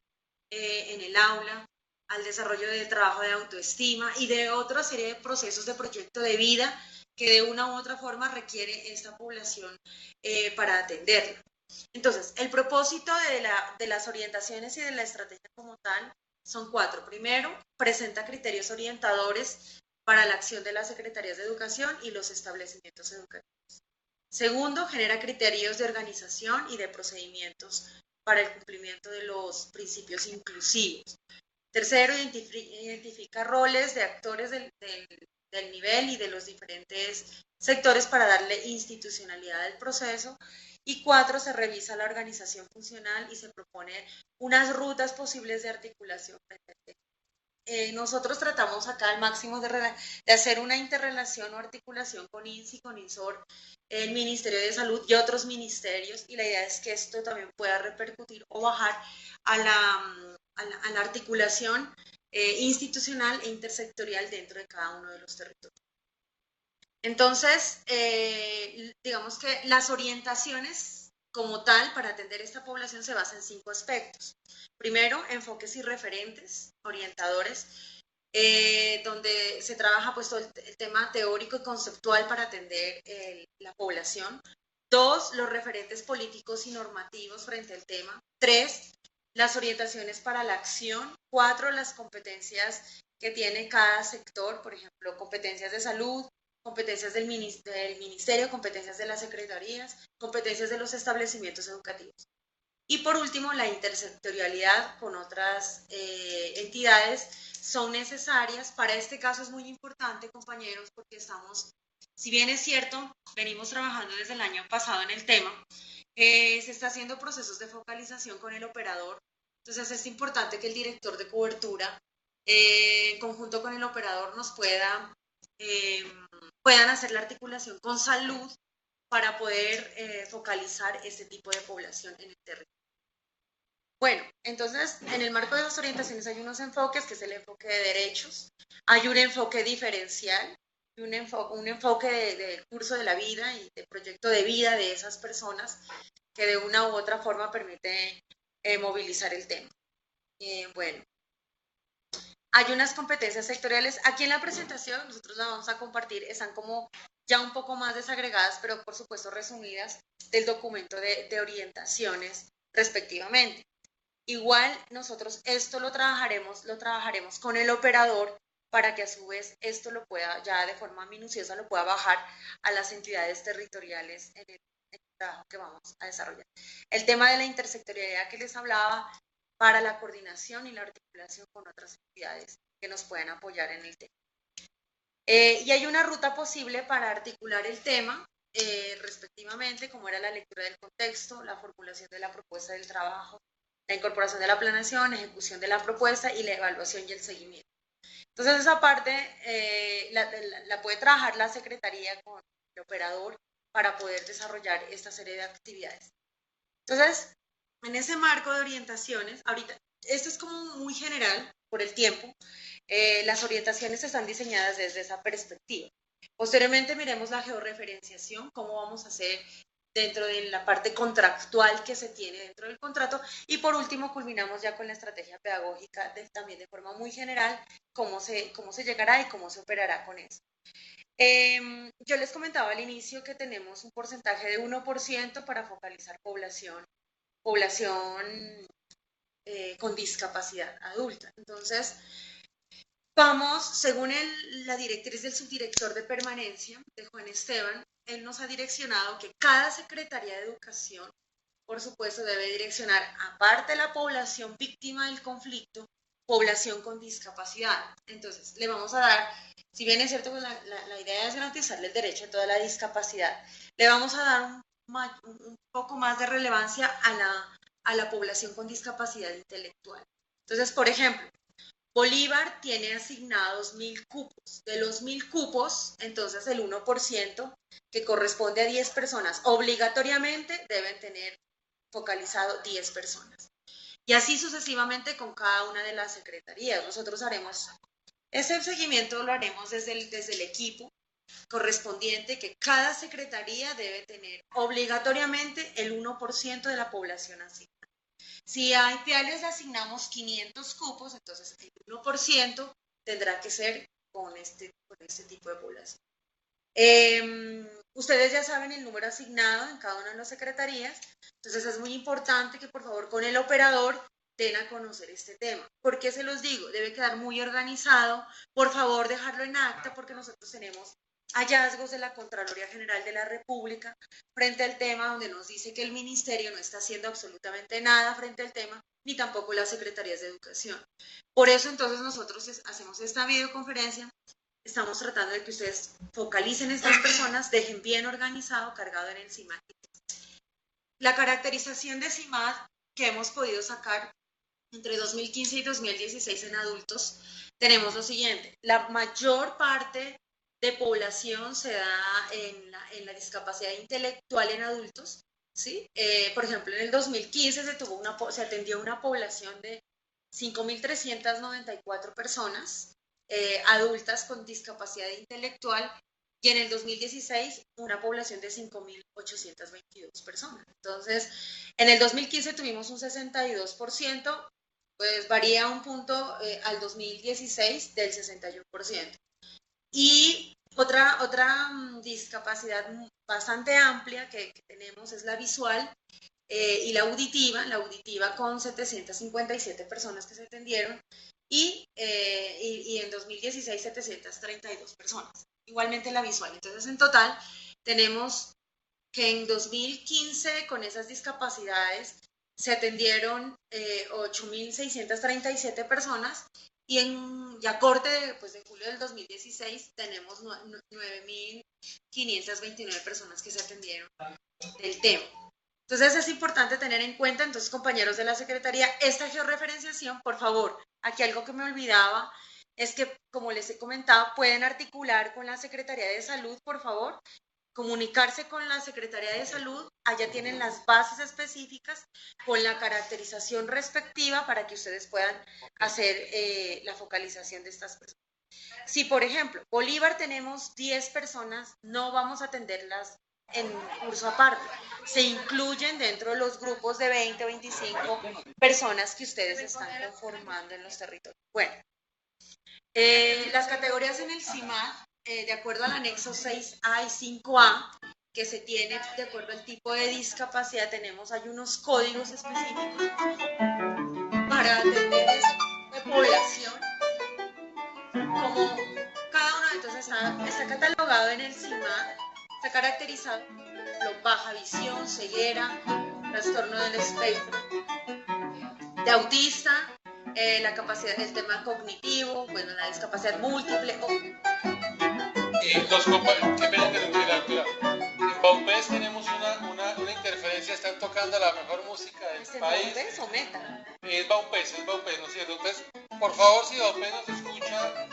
en el aula, al desarrollo del trabajo de autoestima y de otra serie de procesos de proyecto de vida que de una u otra forma requiere esta población para atenderla. Entonces, el propósito de las orientaciones y de la estrategia como tal son 4. Primero, presenta criterios orientadores para la acción de las secretarías de educación y los establecimientos educativos. Segundo, genera criterios de organización y de procedimientos para el cumplimiento de los principios inclusivos. Tercero, identifica roles de actores del nivel y de los diferentes sectores para darle institucionalidad al proceso. Y 4, se revisa la organización funcional y se propone unas rutas posibles de articulación. Nosotros tratamos acá al máximo de hacer una interrelación o articulación con INSI, con INSOR, el Ministerio de Salud y otros ministerios, y la idea es que esto también pueda repercutir o bajar a la articulación institucional e intersectorial dentro de cada uno de los territorios. Entonces, digamos que las orientaciones como tal para atender esta población se basan en 5 aspectos. Primero, enfoques y referentes, orientadores, donde se trabaja pues todo el tema teórico y conceptual para atender la población. 2, los referentes políticos y normativos frente al tema. 3, las orientaciones para la acción. 4, las competencias que tiene cada sector, por ejemplo, competencias de salud, competencias del ministerio, competencias de las secretarías, competencias de los establecimientos educativos. Y por último, la intersectorialidad con otras entidades son necesarias. Para este caso es muy importante, compañeros, porque estamos, si bien es cierto, venimos trabajando desde el año pasado en el tema, se está haciendo procesos de focalización con el operador. Entonces es importante que el director de cobertura, en conjunto con el operador, nos puedan hacer la articulación con salud para poder focalizar este tipo de población en el territorio. Bueno, entonces, en el marco de las orientaciones hay unos enfoques, que es el enfoque de derechos, hay un enfoque diferencial, un enfoque del curso de la vida y del proyecto de vida de esas personas que de una u otra forma permite movilizar el tema. Bueno, hay unas competencias sectoriales. Aquí en la presentación, nosotros la vamos a compartir, están como ya un poco más desagregadas, pero por supuesto resumidas del documento de orientaciones respectivamente. Igual nosotros esto lo trabajaremos con el operador para que a su vez esto lo pueda, ya de forma minuciosa, lo pueda bajar a las entidades territoriales en el trabajo que vamos a desarrollar. El tema de la intersectorialidad que les hablaba para la coordinación y la articulación con otras entidades que nos puedan apoyar en el tema. Y hay una ruta posible para articular el tema, respectivamente, como era la lectura del contexto, la formulación de la propuesta del trabajo, la incorporación de la planeación, ejecución de la propuesta y la evaluación y el seguimiento. Entonces, esa parte la puede trabajar la Secretaría con el operador para poder desarrollar esta serie de actividades. Entonces, en ese marco de orientaciones, ahorita, esto es como muy general por el tiempo, las orientaciones están diseñadas desde esa perspectiva. Posteriormente miremos la georreferenciación, cómo vamos a hacer dentro de la parte contractual que se tiene dentro del contrato, y por último culminamos ya con la estrategia pedagógica también de forma muy general, cómo se llegará y cómo se operará con eso. Yo les comentaba al inicio que tenemos un porcentaje de 1% para focalizar población con discapacidad adulta. Entonces, vamos, según la directriz del subdirector de permanencia, de Juan Esteban, él nos ha direccionado que cada Secretaría de Educación, por supuesto, debe direccionar, aparte de la población víctima del conflicto, población con discapacidad. Entonces, le vamos a dar, si bien es cierto que la idea es garantizarle el derecho a toda la discapacidad, le vamos a dar un poco más de relevancia a la población con discapacidad intelectual. Entonces, por ejemplo, Bolívar tiene asignados 1000 cupos. De los 1000 cupos, entonces el 1%, que corresponde a 10 personas, obligatoriamente deben tener focalizado 10 personas. Y así sucesivamente con cada una de las secretarías. Nosotros haremos ese seguimiento, lo haremos desde el equipo correspondiente, que cada secretaría debe tener obligatoriamente el 1% de la población asignada. Si a IPEA les asignamos 500 cupos, entonces el 1% tendrá que ser con este tipo de población. Ustedes ya saben el número asignado en cada una de las secretarías, entonces es muy importante que por favor con el operador den a conocer este tema. ¿Por qué se los digo? Debe quedar muy organizado, por favor dejarlo en acta, porque nosotros tenemos hallazgos de la Contraloría General de la República frente al tema, donde nos dice que el Ministerio no está haciendo absolutamente nada frente al tema, ni tampoco las Secretarías de Educación. Por eso entonces nosotros hacemos esta videoconferencia, estamos tratando de que ustedes focalicen a estas personas, dejen bien organizado, cargado en el CIMAD. La caracterización de CIMAD que hemos podido sacar entre 2015 y 2016 en adultos, tenemos lo siguiente: la mayor parte de población se da en la discapacidad intelectual en adultos, ¿sí? Por ejemplo, en el 2015 se atendió una población de 5.394 personas adultas con discapacidad intelectual, y en el 2016 una población de 5.822 personas. Entonces, en el 2015 tuvimos un 62%, pues varía un punto al 2016 del 61%. Y otra discapacidad bastante amplia que tenemos es la visual y la auditiva con 757 personas que se atendieron y en 2016 732 personas. Igualmente la visual. Entonces, en total tenemos que en 2015 con esas discapacidades se atendieron 8.637 personas, y a corte de julio del 2016 tenemos 9.529 personas que se atendieron del tema. Entonces es importante tener en cuenta, entonces, compañeros de la Secretaría, esta georreferenciación, por favor. Aquí algo que me olvidaba es que, como les he comentado, pueden articular con la Secretaría de Salud, por favor, comunicarse con la Secretaría de Salud, allá tienen las bases específicas con la caracterización respectiva para que ustedes puedan hacer la focalización de estas personas. Si, por ejemplo, Bolívar tenemos 10 personas, no vamos a atenderlas en curso aparte, se incluyen dentro de los grupos de 20 o 25 personas que ustedes están conformando en los territorios. Bueno, las categorías en el CIMAD, de acuerdo al anexo 6A y 5A, que se tiene de acuerdo al tipo de discapacidad, hay unos códigos específicos para atender ese tipo de población, como cada uno entonces está catalogado en el CIMAD, está caracterizado por baja visión, ceguera, trastorno del espectro de autista, la capacidad del tema cognitivo, bueno, la discapacidad múltiple.
Qué pena interrumpir, doctora. En Baupés tenemos una interferencia, están tocando la mejor música del país.
¿Es Baupés o Meta?
Es Baupés, ¿no es cierto? Entonces, por favor, si Baupés nos escucha,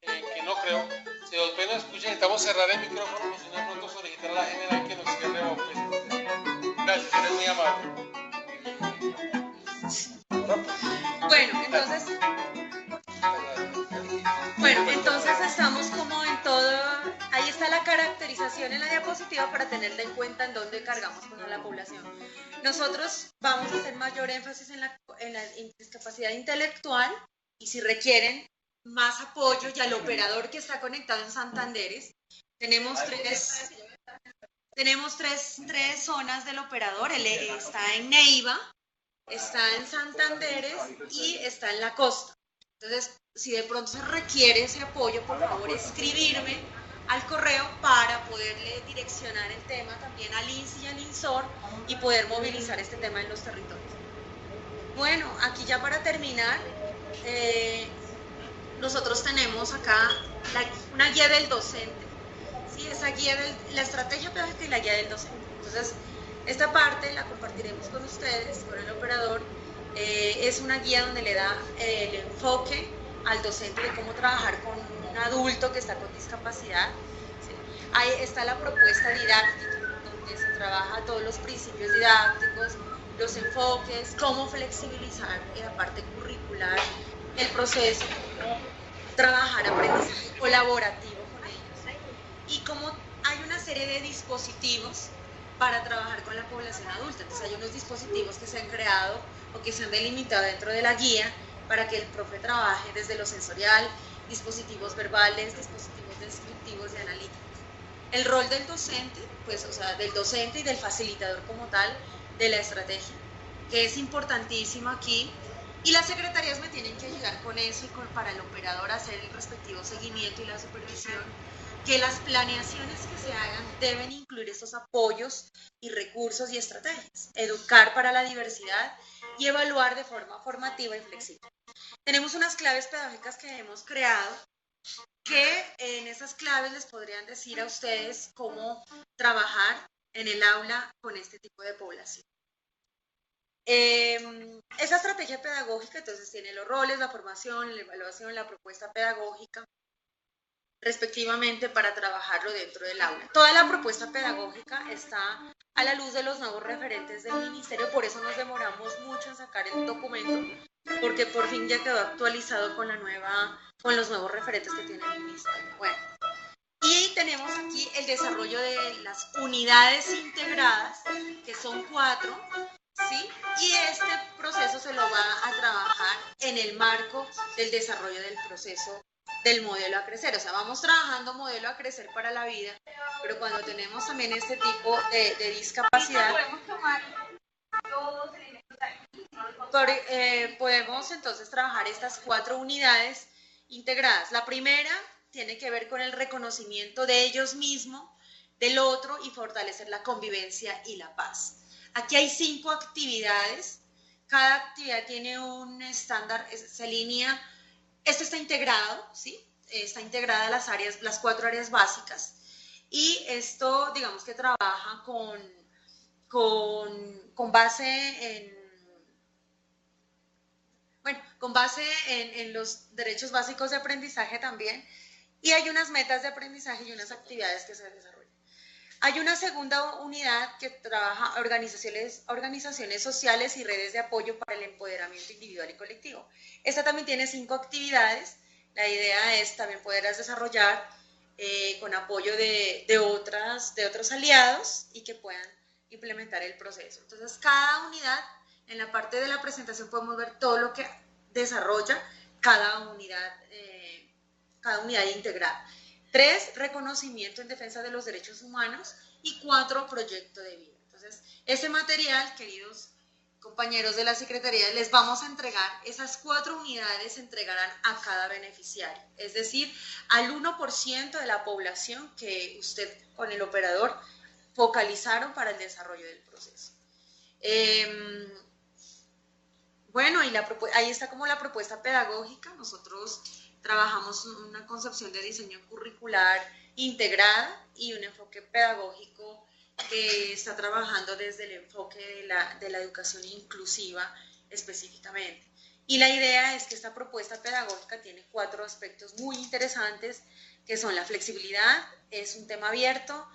que no creo, si Baupés nos escucha, necesitamos cerrar el micrófono, porque si no, de pronto solicitar a la general que nos cierre Baupés. Gracias, eres muy amable.
Entonces estamos como en todo, ahí está la caracterización en la diapositiva para tenerla en cuenta en dónde cargamos con la población. Nosotros vamos a hacer mayor énfasis en la discapacidad intelectual y si requieren más apoyo y al operador que está conectado en Santanderes, tenemos tres zonas del operador, él está en Neiva, está en Santanderes y está en la costa. Entonces, si de pronto se requiere ese apoyo, por favor escribirme al correo para poderle direccionar el tema también al INSI y al INSOR y poder movilizar este tema en los territorios. Bueno, aquí ya para terminar, nosotros tenemos acá una guía del docente, ¿sí? Esa guía la estrategia pedagógica y la guía del docente. Entonces, esta parte la compartiremos con ustedes, con el operador. Es una guía donde le da el enfoque al docente de cómo trabajar con un adulto que está con discapacidad. ¿Sí? Ahí está la propuesta didáctica, donde se trabaja todos los principios didácticos, los enfoques, cómo flexibilizar en la parte curricular el proceso, cómo trabajar aprendizaje colaborativo con ellos. Y cómo hay una serie de dispositivos para trabajar con la población adulta. Entonces hay unos dispositivos que se han creado o que se han delimitado dentro de la guía para que el profe trabaje desde lo sensorial, dispositivos verbales, dispositivos descriptivos y analíticos. El rol del docente, pues, o sea, del docente y del facilitador como tal de la estrategia, que es importantísimo aquí, y las secretarías me tienen que ayudar con eso y para el operador hacer el respectivo seguimiento y la supervisión, que las planeaciones que se hagan deben incluir estos apoyos y recursos y estrategias, educar para la diversidad y evaluar de forma formativa y flexible. Tenemos unas claves pedagógicas que hemos creado, que en esas claves les podrían decir a ustedes cómo trabajar en el aula con este tipo de población. Esa estrategia pedagógica entonces tiene los roles, la formación, la evaluación, la propuesta pedagógica, respectivamente, para trabajarlo dentro del aula. Toda la propuesta pedagógica está a la luz de los nuevos referentes del ministerio, por eso nos demoramos mucho en sacar el documento, porque por fin ya quedó actualizado con los nuevos referentes que tiene el ministerio. Bueno, y tenemos aquí el desarrollo de las unidades integradas, que son 4, ¿sí? Y este proceso se lo va a trabajar en el marco del desarrollo del proceso del modelo a crecer. O sea, vamos trabajando modelo a crecer para la vida, pero cuando tenemos también este tipo de discapacidad, podemos entonces trabajar estas 4 unidades integradas. La primera tiene que ver con el reconocimiento de ellos mismos, del otro, y fortalecer la convivencia y la paz. Aquí hay 5 actividades, cada actividad tiene un estándar, se alinea. Esto está integrado, ¿sí? Está integrada las 4 áreas básicas, y esto, digamos que trabaja con base en los derechos básicos de aprendizaje también, y hay unas metas de aprendizaje y unas actividades que se desarrollan. Hay una segunda unidad que trabaja organizaciones sociales y redes de apoyo para el empoderamiento individual y colectivo. Esta también tiene 5 actividades. La idea es también poderlas desarrollar con apoyo de otros aliados y que puedan implementar el proceso. Entonces, cada unidad, en la parte de la presentación podemos ver todo lo que desarrolla cada unidad integrada. 3, reconocimiento en defensa de los derechos humanos, y 4, proyecto de vida. Entonces, este material, queridos compañeros de la Secretaría, les vamos a entregar, esas 4 unidades se entregarán a cada beneficiario, es decir, al 1% de la población que usted con el operador focalizaron para el desarrollo del proceso. Bueno, y ahí está como la propuesta pedagógica. Nosotros trabajamos una concepción de diseño curricular integrada y un enfoque pedagógico que está trabajando desde el enfoque de la educación inclusiva específicamente. Y la idea es que esta propuesta pedagógica tiene 4 aspectos muy interesantes, que son la flexibilidad, es un tema abierto,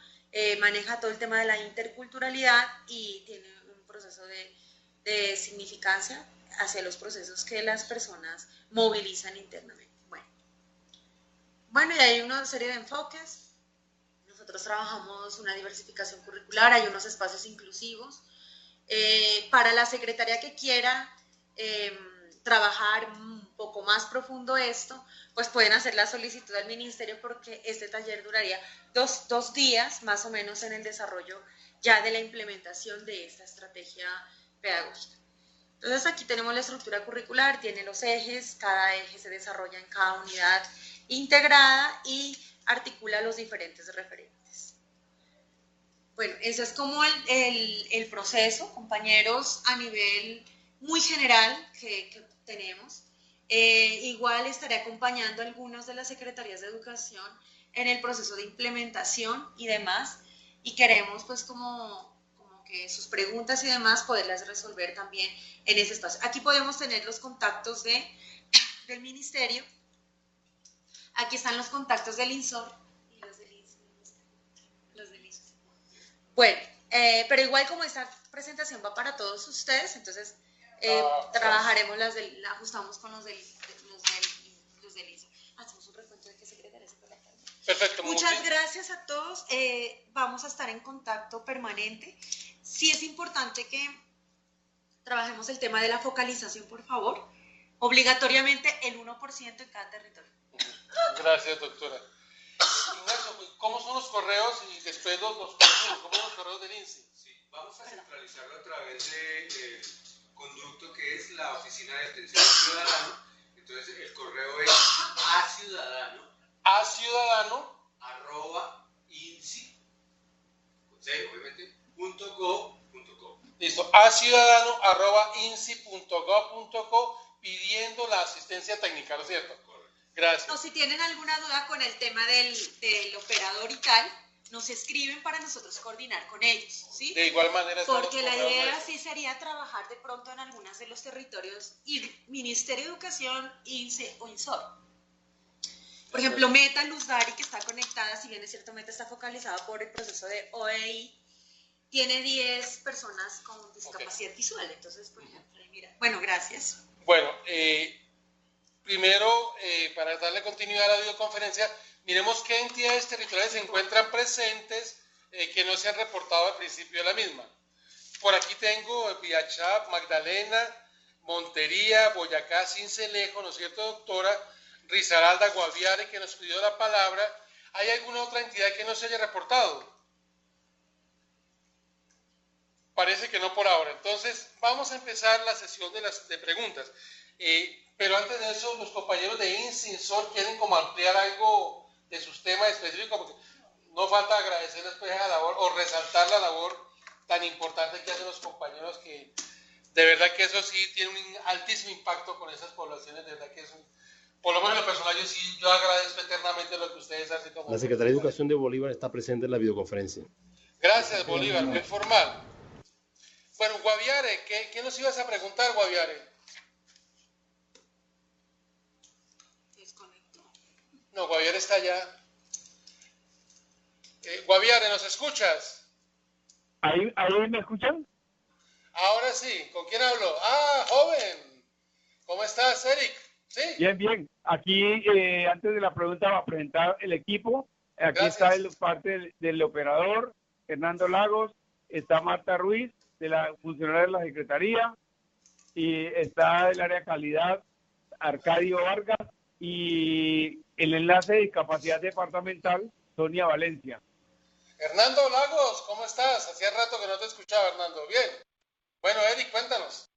maneja todo el tema de la interculturalidad y tiene un proceso de significancia hacia los procesos que las personas movilizan internamente. Bueno, y hay una serie de enfoques. Nosotros trabajamos una diversificación curricular, hay unos espacios inclusivos. Para la secretaria que quiera trabajar un poco más profundo esto, pues pueden hacer la solicitud al ministerio, porque este taller duraría dos días más o menos en el desarrollo ya de la implementación de esta estrategia pedagógica. Entonces aquí tenemos la estructura curricular, tiene los ejes, cada eje se desarrolla en cada unidad integrada y articula los diferentes referentes. Bueno, ese es como el proceso, compañeros, a nivel muy general que tenemos. Igual estaré acompañando a algunos de las secretarías de educación en el proceso de implementación y demás, y queremos pues como que sus preguntas y demás poderlas resolver también en ese espacio. Aquí podemos tener los contactos del ministerio. Aquí están los contactos del INSOR y los del INSOR. Bueno, pero igual como esta presentación va para todos ustedes, entonces trabajaremos ajustamos con los del INSOR. Hacemos un recuento de qué secretaría se conecta.
Perfecto.
Muchas gracias a todos. Vamos a estar en contacto permanente. Sí es importante que trabajemos el tema de la focalización, por favor. Obligatoriamente el 1% en cada territorio.
Gracias, doctora. Ignacio, ¿cómo son los correos y después ¿cómo son los correos del INSI?
Sí, vamos a centralizarlo a través del conducto que es la Oficina de Atención al Ciudadano. Entonces, el correo es @INSI, obviamente, .gov.co.
Listo, @INSI.gov.co, pidiendo la asistencia técnica, ¿no es cierto?
Correcto.
Gracias.
No, si tienen alguna duda con el tema del operador y tal, nos escriben para nosotros coordinar con ellos, ¿sí?
De igual manera.
Porque la idea sí sería trabajar de pronto en algunos de los territorios y Ministerio de Educación, INSE o INSOR. Por ejemplo, Meta Luz Dari, que está conectada, si bien es cierto, Meta está focalizada por el proceso de OEI, tiene 10 personas con discapacidad visual. Entonces, por ejemplo, mira. Bueno, gracias.
Bueno, primero, para darle continuidad a la videoconferencia, miremos qué entidades territoriales se encuentran presentes que no se han reportado al principio de la misma. Por aquí tengo Villachap, Magdalena, Montería, Boyacá, Sincelejo, ¿no es cierto, doctora? Risaralda, Guaviare, que nos pidió la palabra. ¿Hay alguna otra entidad que no se haya reportado? Parece que no por ahora. Entonces, vamos a empezar la sesión de preguntas. Pero antes de eso, los compañeros de INSI, INSOR, quieren como ampliar algo de sus temas específicos, porque no falta agradecerles pues la labor o resaltar la labor tan importante que hacen los compañeros, que de verdad que eso sí tiene un altísimo impacto con esas poblaciones. De verdad que es por lo menos en lo personal, yo agradezco eternamente lo que ustedes hacen.
La Secretaría de Educación de Bolívar está presente en la videoconferencia.
Gracias, Bolívar, muy formal. Bueno, Guaviare, ¿qué nos ibas a preguntar, Guaviare?
Desconectó.
No, Guaviare está allá. Guaviare, ¿nos escuchas?
¿Ahí me escuchan?
Ahora sí, ¿con quién hablo? Ah, joven. ¿Cómo estás, Eric? ¿Sí?
Bien, bien. Aquí, antes de la pregunta, va a presentar el equipo. Aquí
Gracias.
está el parte del operador, Hernando Lagos, está Marta Ruiz, de la funcionaria de la Secretaría, y está el área de calidad, Arcadio Vargas, y el enlace de discapacidad departamental, Sonia Valencia.
Hernando Lagos, ¿cómo estás? Hacía rato que no te escuchaba, Hernando. Bien. Bueno, Eric, cuéntanos.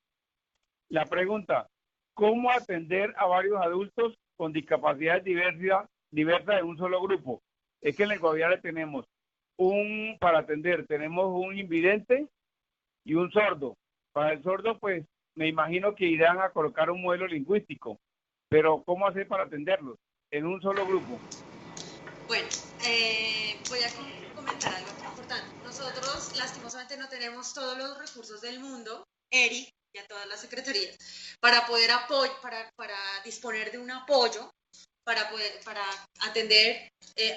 La pregunta, ¿cómo atender a varios adultos con discapacidades diversas en un solo grupo? Es que en el Guaviare tenemos para atender, tenemos un invidente y un sordo. Para el sordo, pues, me imagino que irán a colocar un modelo lingüístico, pero ¿cómo hacer para atenderlos en un solo grupo?
Bueno, voy a comentar algo importante. Nosotros, lastimosamente, no tenemos todos los recursos del mundo, Eric, y a todas las secretarías, para poder para disponer de un apoyo para atender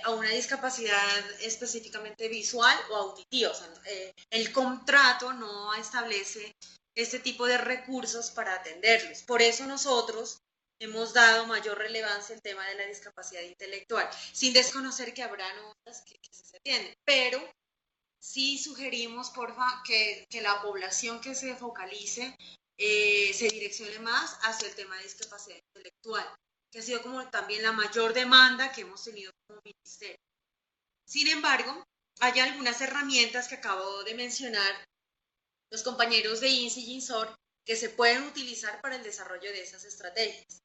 a una discapacidad específicamente visual o auditiva. O sea, el contrato no establece este tipo de recursos para atenderlos. Por eso nosotros hemos dado mayor relevancia al tema de la discapacidad intelectual, sin desconocer que habrán otras que se atienden, pero sí sugerimos, porfa, que la población que se focalice se direccione más hacia el tema de discapacidad intelectual, que ha sido como también la mayor demanda que hemos tenido como ministerio. Sin embargo, hay algunas herramientas que acabo de mencionar los compañeros de INSI y INSOR que se pueden utilizar para el desarrollo de esas estrategias.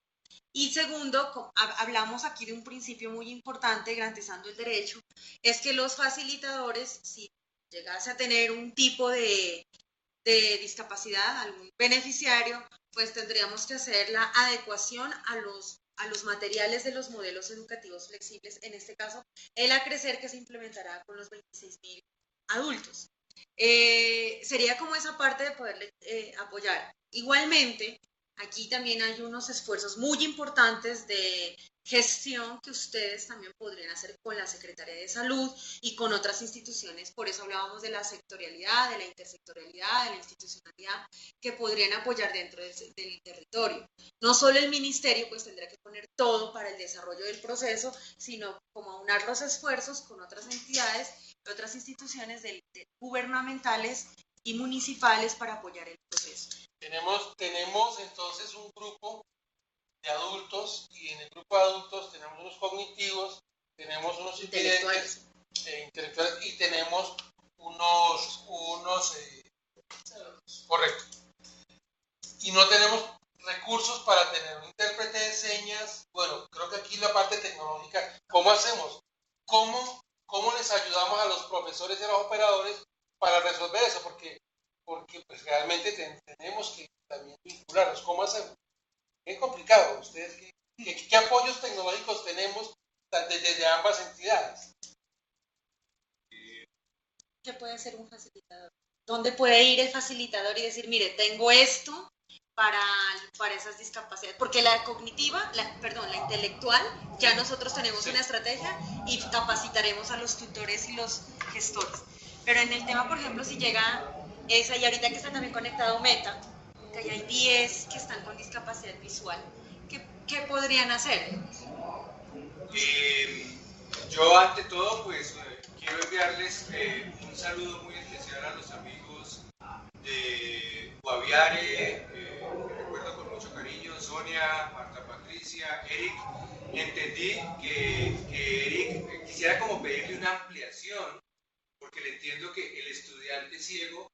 Y segundo, hablamos aquí de un principio muy importante, garantizando el derecho, es que los facilitadores, si llegase a tener un tipo de discapacidad, algún beneficiario, pues tendríamos que hacer la adecuación a los materiales de los modelos educativos flexibles, en este caso, el Acrecer, que se implementará con los 26.000 adultos. Sería como esa parte de poderle apoyar. Igualmente, aquí también hay unos esfuerzos muy importantes de gestión que ustedes también podrían hacer con la Secretaría de Salud y con otras instituciones. Por eso hablábamos de la sectorialidad, de la intersectorialidad, de la institucionalidad, que podrían apoyar dentro del territorio. No solo el ministerio, pues tendrá que poner todo para el desarrollo del proceso, sino como aunar los esfuerzos con otras entidades, otras instituciones gubernamentales y municipales para apoyar el proceso.
Tenemos entonces un grupo de adultos, y en el grupo de adultos tenemos unos cognitivos, tenemos unos intelectuales y tenemos unos correcto. Y no tenemos recursos para tener un intérprete de señas. Bueno, creo que aquí la parte tecnológica, ¿cómo hacemos? ¿Cómo les ayudamos a los profesores y a los operadores para resolver eso? Porque pues realmente tenemos que también vincularlos. ¿Cómo hacemos? Es complicado. ¿Ustedes qué apoyos tecnológicos tenemos desde ambas entidades?
¿Qué puede ser un facilitador? ¿Dónde puede ir el facilitador y decir, mire, tengo esto para esas discapacidades? Porque la cognitiva, la intelectual, ya nosotros tenemos una estrategia y capacitaremos a los tutores y los gestores. Pero en el tema, por ejemplo, si llega esa, y ahorita que está también conectado Meta, que hay 10 que están con discapacidad visual, ¿qué podrían hacer?
Yo ante todo pues quiero enviarles un saludo muy especial a los amigos de Guaviare, que recuerdo con mucho cariño, Sonia, Marta Patricia, Eric. Entendí que Eric quisiera como pedirle una ampliación, porque le entiendo que el estudiante ciego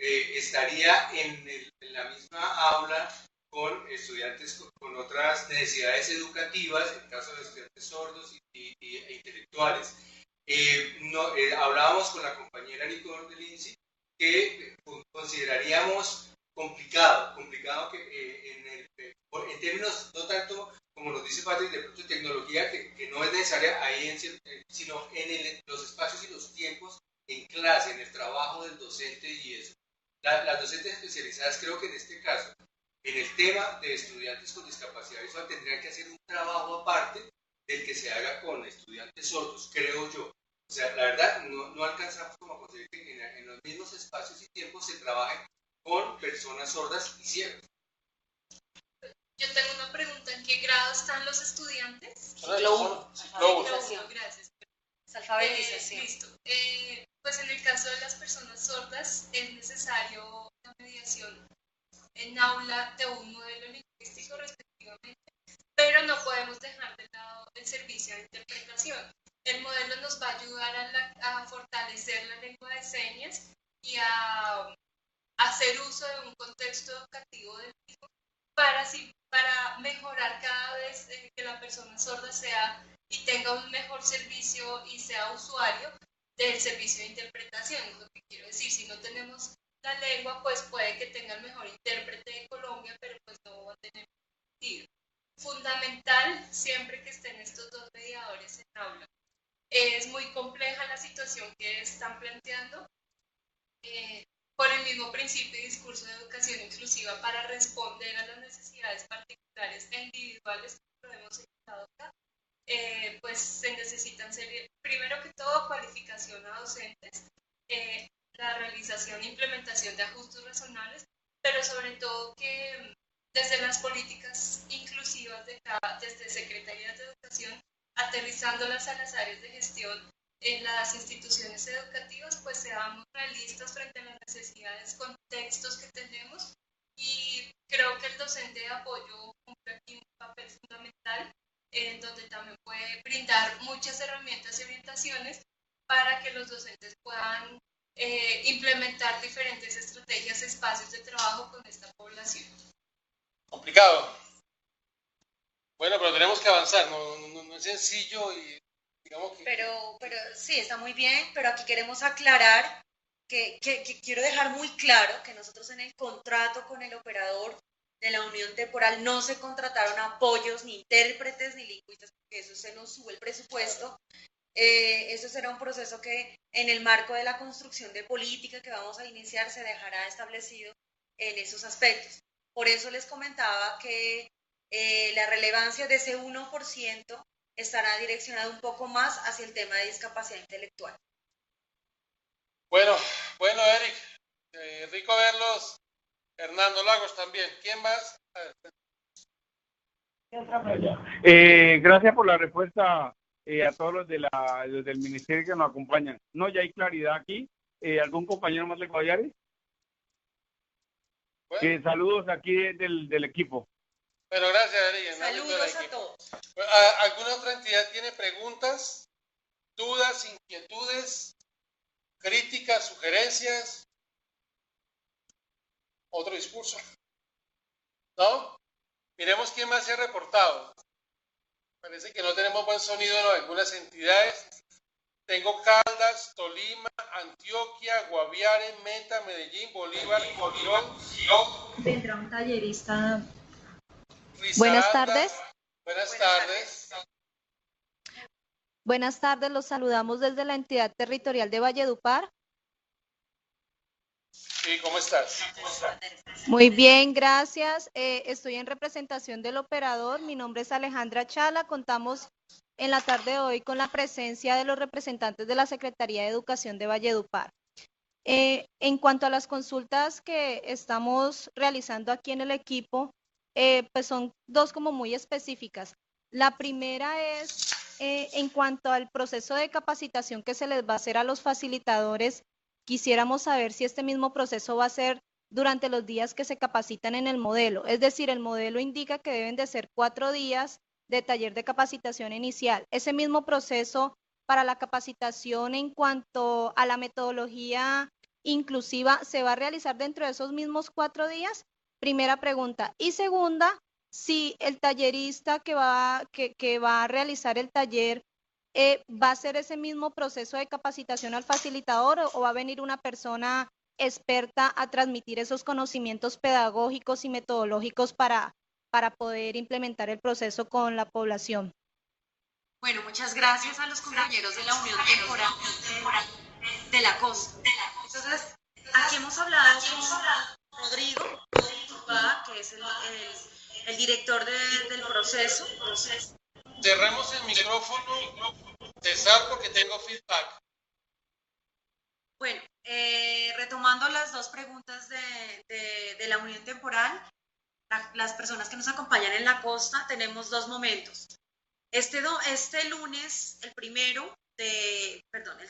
estaría en la misma aula con estudiantes con otras necesidades educativas, en el caso de estudiantes sordos e intelectuales. Hablábamos con la compañera Nicole del INSI que consideraríamos complicado que en términos no tanto como nos dice Patrick de pronto tecnología que no es necesaria ahí sino en los espacios y los tiempos en clase, en el trabajo del docente y eso. Las docentes especializadas creo que en este caso, en el tema de estudiantes con discapacidad visual, tendrían que hacer un trabajo aparte del que se haga con estudiantes sordos, creo yo. O sea, la verdad, no alcanzamos como a conseguir que en los mismos espacios y tiempos se trabaje con personas sordas y ciegas.
Yo tengo una pregunta, ¿en qué grado están los estudiantes?
Alfabetización.
Gracias.
Alfabetización.
Listo. Pues en el caso de las personas sordas es necesario la mediación en aula de un modelo lingüístico respectivamente, pero no podemos dejar de lado el servicio de interpretación. El modelo nos va a ayudar a fortalecer la lengua de señas y a hacer uso de un contexto educativo del mismo para mejorar cada vez que la persona sorda sea y tenga un mejor servicio y sea usuario del servicio de interpretación. Es lo que quiero decir, si no tenemos la lengua, pues puede que tenga el mejor intérprete de Colombia, pero pues no va a tener sentido. Fundamental siempre que estén estos dos mediadores en aula. Es muy compleja la situación que están planteando por el mismo principio y discurso de educación inclusiva para responder a las necesidades particulares e individuales que lo hemos citado acá. Pues se necesitan primero que todo cualificación a docentes, la realización e implementación de ajustes razonables, pero sobre todo que desde las políticas inclusivas desde Secretarías de Educación, aterrizándolas a las áreas de gestión en las instituciones educativas, pues seamos realistas frente a las necesidades, contextos que tenemos, y creo que el docente de apoyo cumple aquí un papel fundamental en donde también puede brindar muchas herramientas y orientaciones para que los docentes puedan implementar diferentes estrategias, espacios de trabajo con esta población.
Complicado. Bueno, pero tenemos que avanzar, no es sencillo y digamos que...
Pero sí, está muy bien, pero aquí queremos aclarar que quiero dejar muy claro que nosotros en el contrato con el operador de la unión temporal no se contrataron apoyos, ni intérpretes, ni lingüistas, porque eso se nos sube el presupuesto. Eso será un proceso que en el marco de la construcción de política que vamos a iniciar se dejará establecido en esos aspectos. Por eso les comentaba que la relevancia de ese 1% estará direccionada un poco más hacia el tema de discapacidad intelectual.
Bueno, Eric, rico verlos. Hernando Lagos también. ¿Quién más?
Gracias por la respuesta a todos los del ministerio que nos acompañan. No, ya hay claridad aquí. ¿Algún compañero más de Guaviare? Bueno. Saludos aquí del equipo.
Bueno, gracias, Eric.
Saludos a todos.
¿Alguna otra entidad tiene preguntas, dudas, inquietudes, críticas, sugerencias? ¿Otro discurso? ¿No? Miremos quién más se ha reportado. Parece que no tenemos buen sonido en algunas entidades. Tengo Caldas, Tolima, Antioquia, Guaviare, Meta, Medellín, Bolívar, Girón.
Vendrá un tallerista.
Risaralda.
Buenas tardes.
Buenas tardes.
Buenas tardes, los saludamos desde la entidad territorial de Valledupar.
Sí, ¿cómo estás?
Muy bien, gracias. Estoy en representación del operador. Mi nombre es Alejandra Chala. Contamos en la tarde de hoy con la presencia de los representantes de la Secretaría de Educación de Valledupar. En cuanto a las consultas que estamos realizando aquí en el equipo, pues son dos como muy específicas. La primera es en cuanto al proceso de capacitación que se les va a hacer a los facilitadores. Quisiéramos saber si este mismo proceso va a ser durante los días que se capacitan en el modelo. Es decir, el modelo indica que deben de ser 4 días de taller de capacitación inicial. Ese mismo proceso para la capacitación en cuanto a la metodología inclusiva se va a realizar dentro de esos mismos 4 días. Primera pregunta. Y segunda, si el tallerista que va a realizar el taller ¿va a ser ese mismo proceso de capacitación al facilitador o va a venir una persona experta a transmitir esos conocimientos pedagógicos y metodológicos para poder implementar el proceso con la población?
Bueno, muchas gracias a los compañeros de la Unión Temporal de la Costa. Entonces, aquí hemos hablado con Rodrigo, que es el director del proceso.
Cerremos el micrófono, César, porque tengo feedback.
Bueno, retomando las dos preguntas de la unión temporal, las personas que nos acompañan en la costa, tenemos dos momentos. Este lunes, el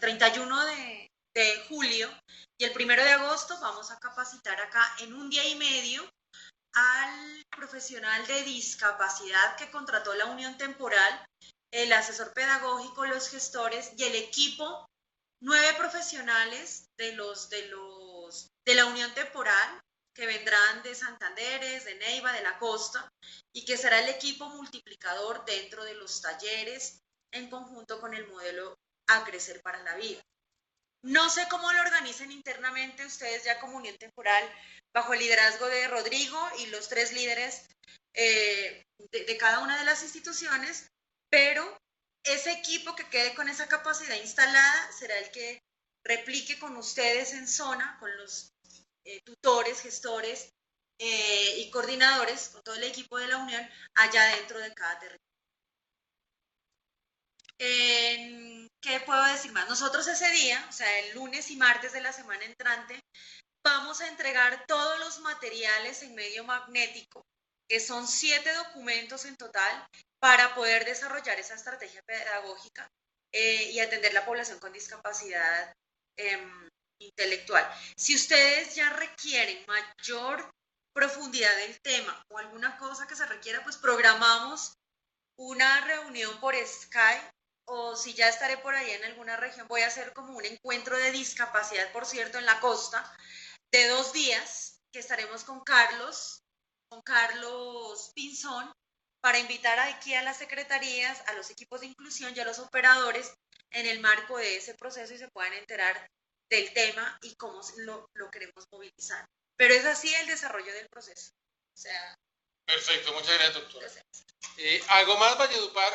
31 de julio y el 1 de agosto, vamos a capacitar acá en un día y medio al profesional de discapacidad que contrató la unión temporal, el asesor pedagógico, los gestores y el equipo, 9 profesionales de los de la Unión Temporal, que vendrán de Santanderes, de Neiva, de la costa, y que será el equipo multiplicador dentro de los talleres en conjunto con el modelo A Crecer para la Vida. No sé cómo lo organicen internamente ustedes ya como Unión Temporal, bajo el liderazgo de Rodrigo y los 3 líderes de cada una de las instituciones, pero ese equipo que quede con esa capacidad instalada será el que replique con ustedes en zona, con los tutores, gestores y coordinadores, con todo el equipo de la Unión, allá dentro de cada territorio. ¿Qué puedo decir más? Nosotros ese día, o sea, el lunes y martes de la semana entrante, vamos a entregar todos los materiales en medio magnético, que son 7 documentos en total, para poder desarrollar esa estrategia pedagógica y atender la población con discapacidad intelectual. Si ustedes ya requieren mayor profundidad del tema o alguna cosa que se requiera, pues programamos una reunión por Skype, o si ya estaré por ahí en alguna región, voy a hacer como un encuentro de discapacidad, por cierto, en la costa, de 2 días, que estaremos con Carlos Pinzón, para invitar aquí a las secretarías, a los equipos de inclusión y a los operadores en el marco de ese proceso y se puedan enterar del tema y cómo lo queremos movilizar. Pero es así el desarrollo del proceso. O sea,
perfecto, muchas gracias, doctora. ¿Algo más, Valledupar?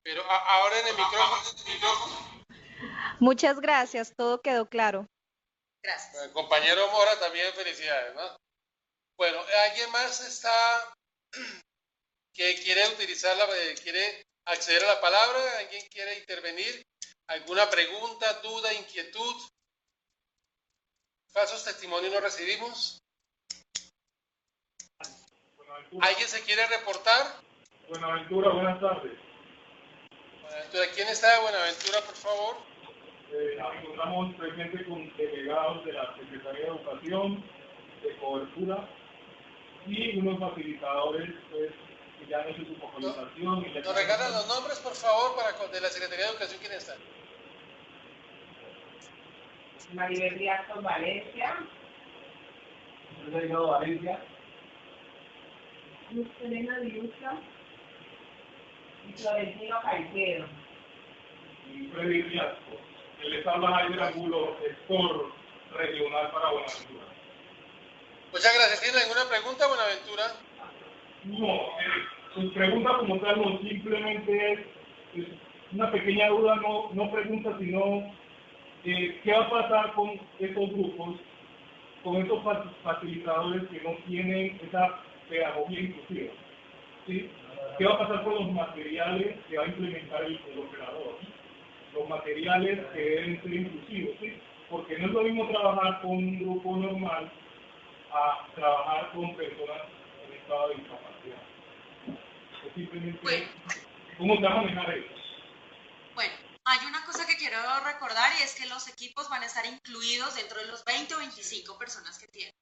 Pero ahora en el micrófono.
Muchas gracias, todo quedó claro.
Gracias.
Bueno, compañero Mora, también felicidades, ¿no? Bueno, ¿alguien más está que quiere quiere acceder a la palabra? ¿Alguien quiere intervenir? ¿Alguna pregunta, duda, inquietud? ¿Falsos testimonios no recibimos? ¿Alguien se quiere reportar?
Buenaventura, buenas tardes.
Buenaventura, ¿quién está de Buenaventura, por favor?
Nos encontramos presentes con delegados de la Secretaría de Educación, de Cobertura, y unos facilitadores pues, que ya han hecho su focalización.
¿Nos regalan los nombres, por favor, de la Secretaría de Educación? ¿Quiénes están?
Maribel Riascos Valencia.
Delegado Valencia.
Luz Elena Diusa. Y Florentino Caicedo.
Y Freddy Riascos. Les habla Javier Angulo, gestor regional para Buenaventura.
Muchas gracias. ¿Tiene alguna pregunta, Buenaventura?
No, su pregunta como tal no, simplemente es una pequeña duda, no pregunta, sino qué va a pasar con estos grupos, con estos facilitadores que no tienen esa pedagogía inclusiva, ¿sí? ¿Qué va a pasar con los materiales que va a implementar el operador? Los materiales que deben ser inclusivos, ¿sí? Porque no es lo mismo trabajar con un grupo normal a trabajar con personas en estado de discapacidad. Es simplemente, bueno, ¿cómo se va a manejar eso?
Bueno, hay una cosa que quiero recordar y es que los equipos van a estar incluidos dentro de los 20 o 25 personas que tienen.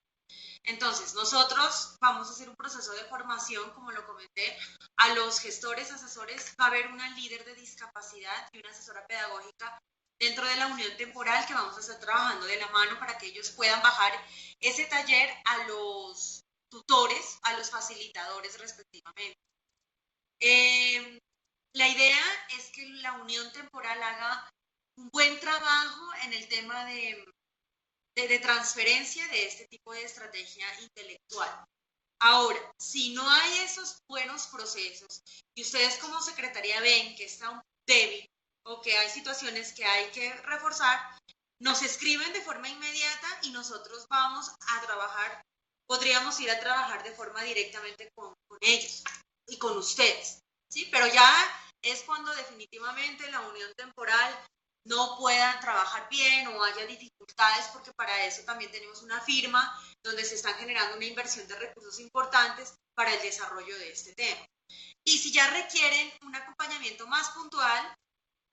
Entonces, nosotros vamos a hacer un proceso de formación, como lo comenté, a los gestores, asesores, va a haber una líder de discapacidad y una asesora pedagógica dentro de la unión temporal que vamos a estar trabajando de la mano para que ellos puedan bajar ese taller a los tutores, a los facilitadores respectivamente. La idea es que la unión temporal haga un buen trabajo en el tema de transferencia de este tipo de estrategia intelectual. Ahora, si no hay esos buenos procesos y ustedes como secretaría ven que está un débil o que hay situaciones que hay que reforzar, nos escriben de forma inmediata y nosotros vamos a trabajar, podríamos ir a trabajar de forma directamente con ellos y con ustedes, ¿sí? Pero ya es cuando definitivamente la unión temporal no puedan trabajar bien o haya dificultades, porque para eso también tenemos una firma donde se están generando una inversión de recursos importantes para el desarrollo de este tema. Y si ya requieren un acompañamiento más puntual,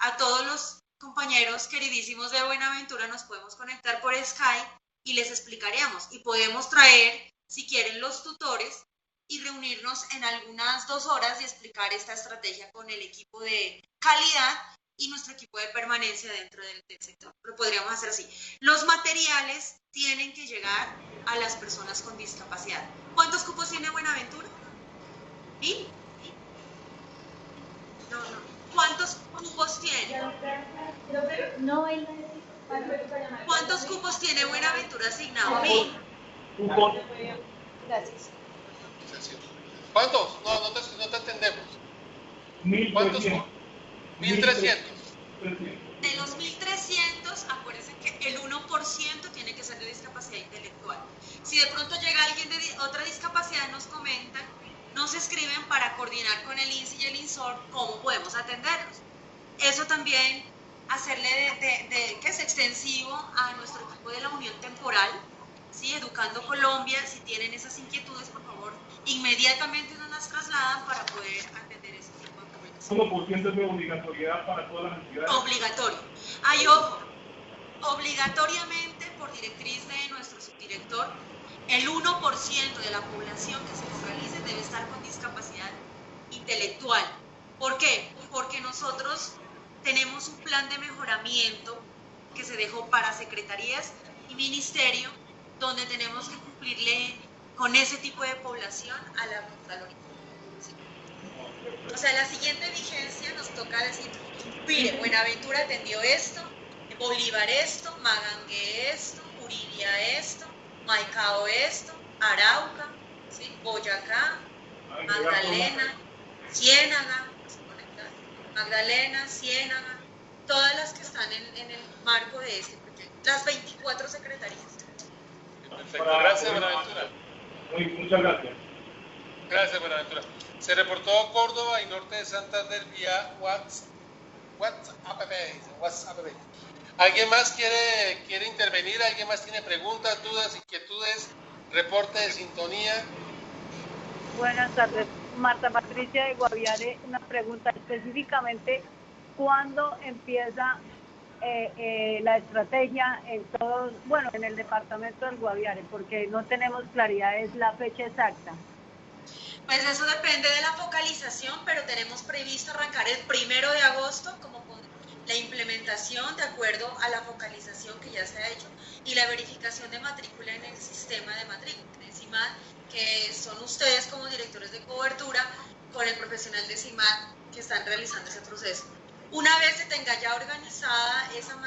a todos los compañeros queridísimos de Buenaventura nos podemos conectar por Skype y les explicaríamos. Y podemos traer, si quieren, los tutores y reunirnos en algunas 2 horas y explicar esta estrategia con el equipo de calidad y nuestro equipo de permanencia dentro del sector. Lo podríamos hacer así. Los materiales tienen que llegar a las personas con discapacidad. ¿Cuántos cupos tiene Buenaventura? ¿1000? No. ¿Cuántos cupos tiene? ¿Cuántos cupos tiene Buenaventura asignado? 1000.
Gracias.
¿Cuántos? No te entendemos.
1.300.
1.300.
De los 1.300, acuérdense que el 1% tiene que ser de discapacidad intelectual. Si de pronto llega alguien de otra discapacidad, nos comentan, nos escriben para coordinar con el INSI y el INSOR cómo podemos atenderlos. Eso también, hacerle que es extensivo a nuestro equipo de la Unión Temporal, ¿sí? Educando Colombia. Si tienen esas inquietudes, por favor, inmediatamente nos las trasladan para poder atender ese tipo de problemas.
1% de obligatoriedad para todas las entidades.
Obligatorio. Ay, ojo, obligatoriamente, por directriz de nuestro subdirector, el 1% de la población que se realice debe estar con discapacidad intelectual. ¿Por qué? Porque nosotros tenemos un plan de mejoramiento que se dejó para secretarías y ministerio, donde tenemos que cumplirle con ese tipo de población a la Contraloría. ¿Sí? O sea, la siguiente vigencia nos toca decir, mire, Buenaventura atendió esto, Bolívar esto, Magangué esto, Uriria esto, Maicao esto, Arauca, ¿sí? Boyacá, Magdalena, Ciénaga, todas las que están en el marco de este proyecto, las 24 secretarías.
Perfecto, gracias Buenaventura.
Muchas gracias.
Gracias Buenaventura. Se reportó Córdoba y Norte de Santander vía WhatsApp. ¿Alguien más quiere intervenir? ¿Alguien más tiene preguntas, dudas, inquietudes, reporte de sintonía?
Buenas tardes, Marta Patricia de Guaviare. Una pregunta específicamente, ¿cuándo empieza la estrategia en el departamento del Guaviare? Porque no tenemos claridad, es la fecha exacta.
Pues eso depende de la focalización, pero tenemos previsto arrancar el 1 de agosto como con la implementación de acuerdo a la focalización que ya se ha hecho y la verificación de matrícula en el sistema de matrícula, en CIMAD, que son ustedes como directores de cobertura con el profesional de CIMAD que están realizando ese proceso. Una vez se tenga ya organizada esa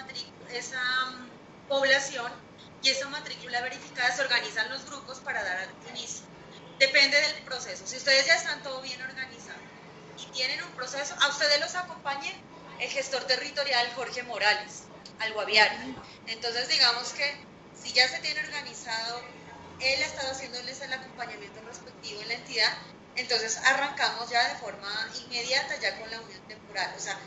población y esa matrícula verificada, se organizan los grupos para dar inicio. Depende del proceso. Si ustedes ya están todo bien organizados y tienen un proceso, a ustedes los acompaña el gestor territorial Jorge Morales, al Guaviare. Entonces, digamos que si ya se tiene organizado, él ha estado haciéndoles el acompañamiento respectivo en la entidad, entonces arrancamos ya de forma inmediata ya con la unión temporal. O sea,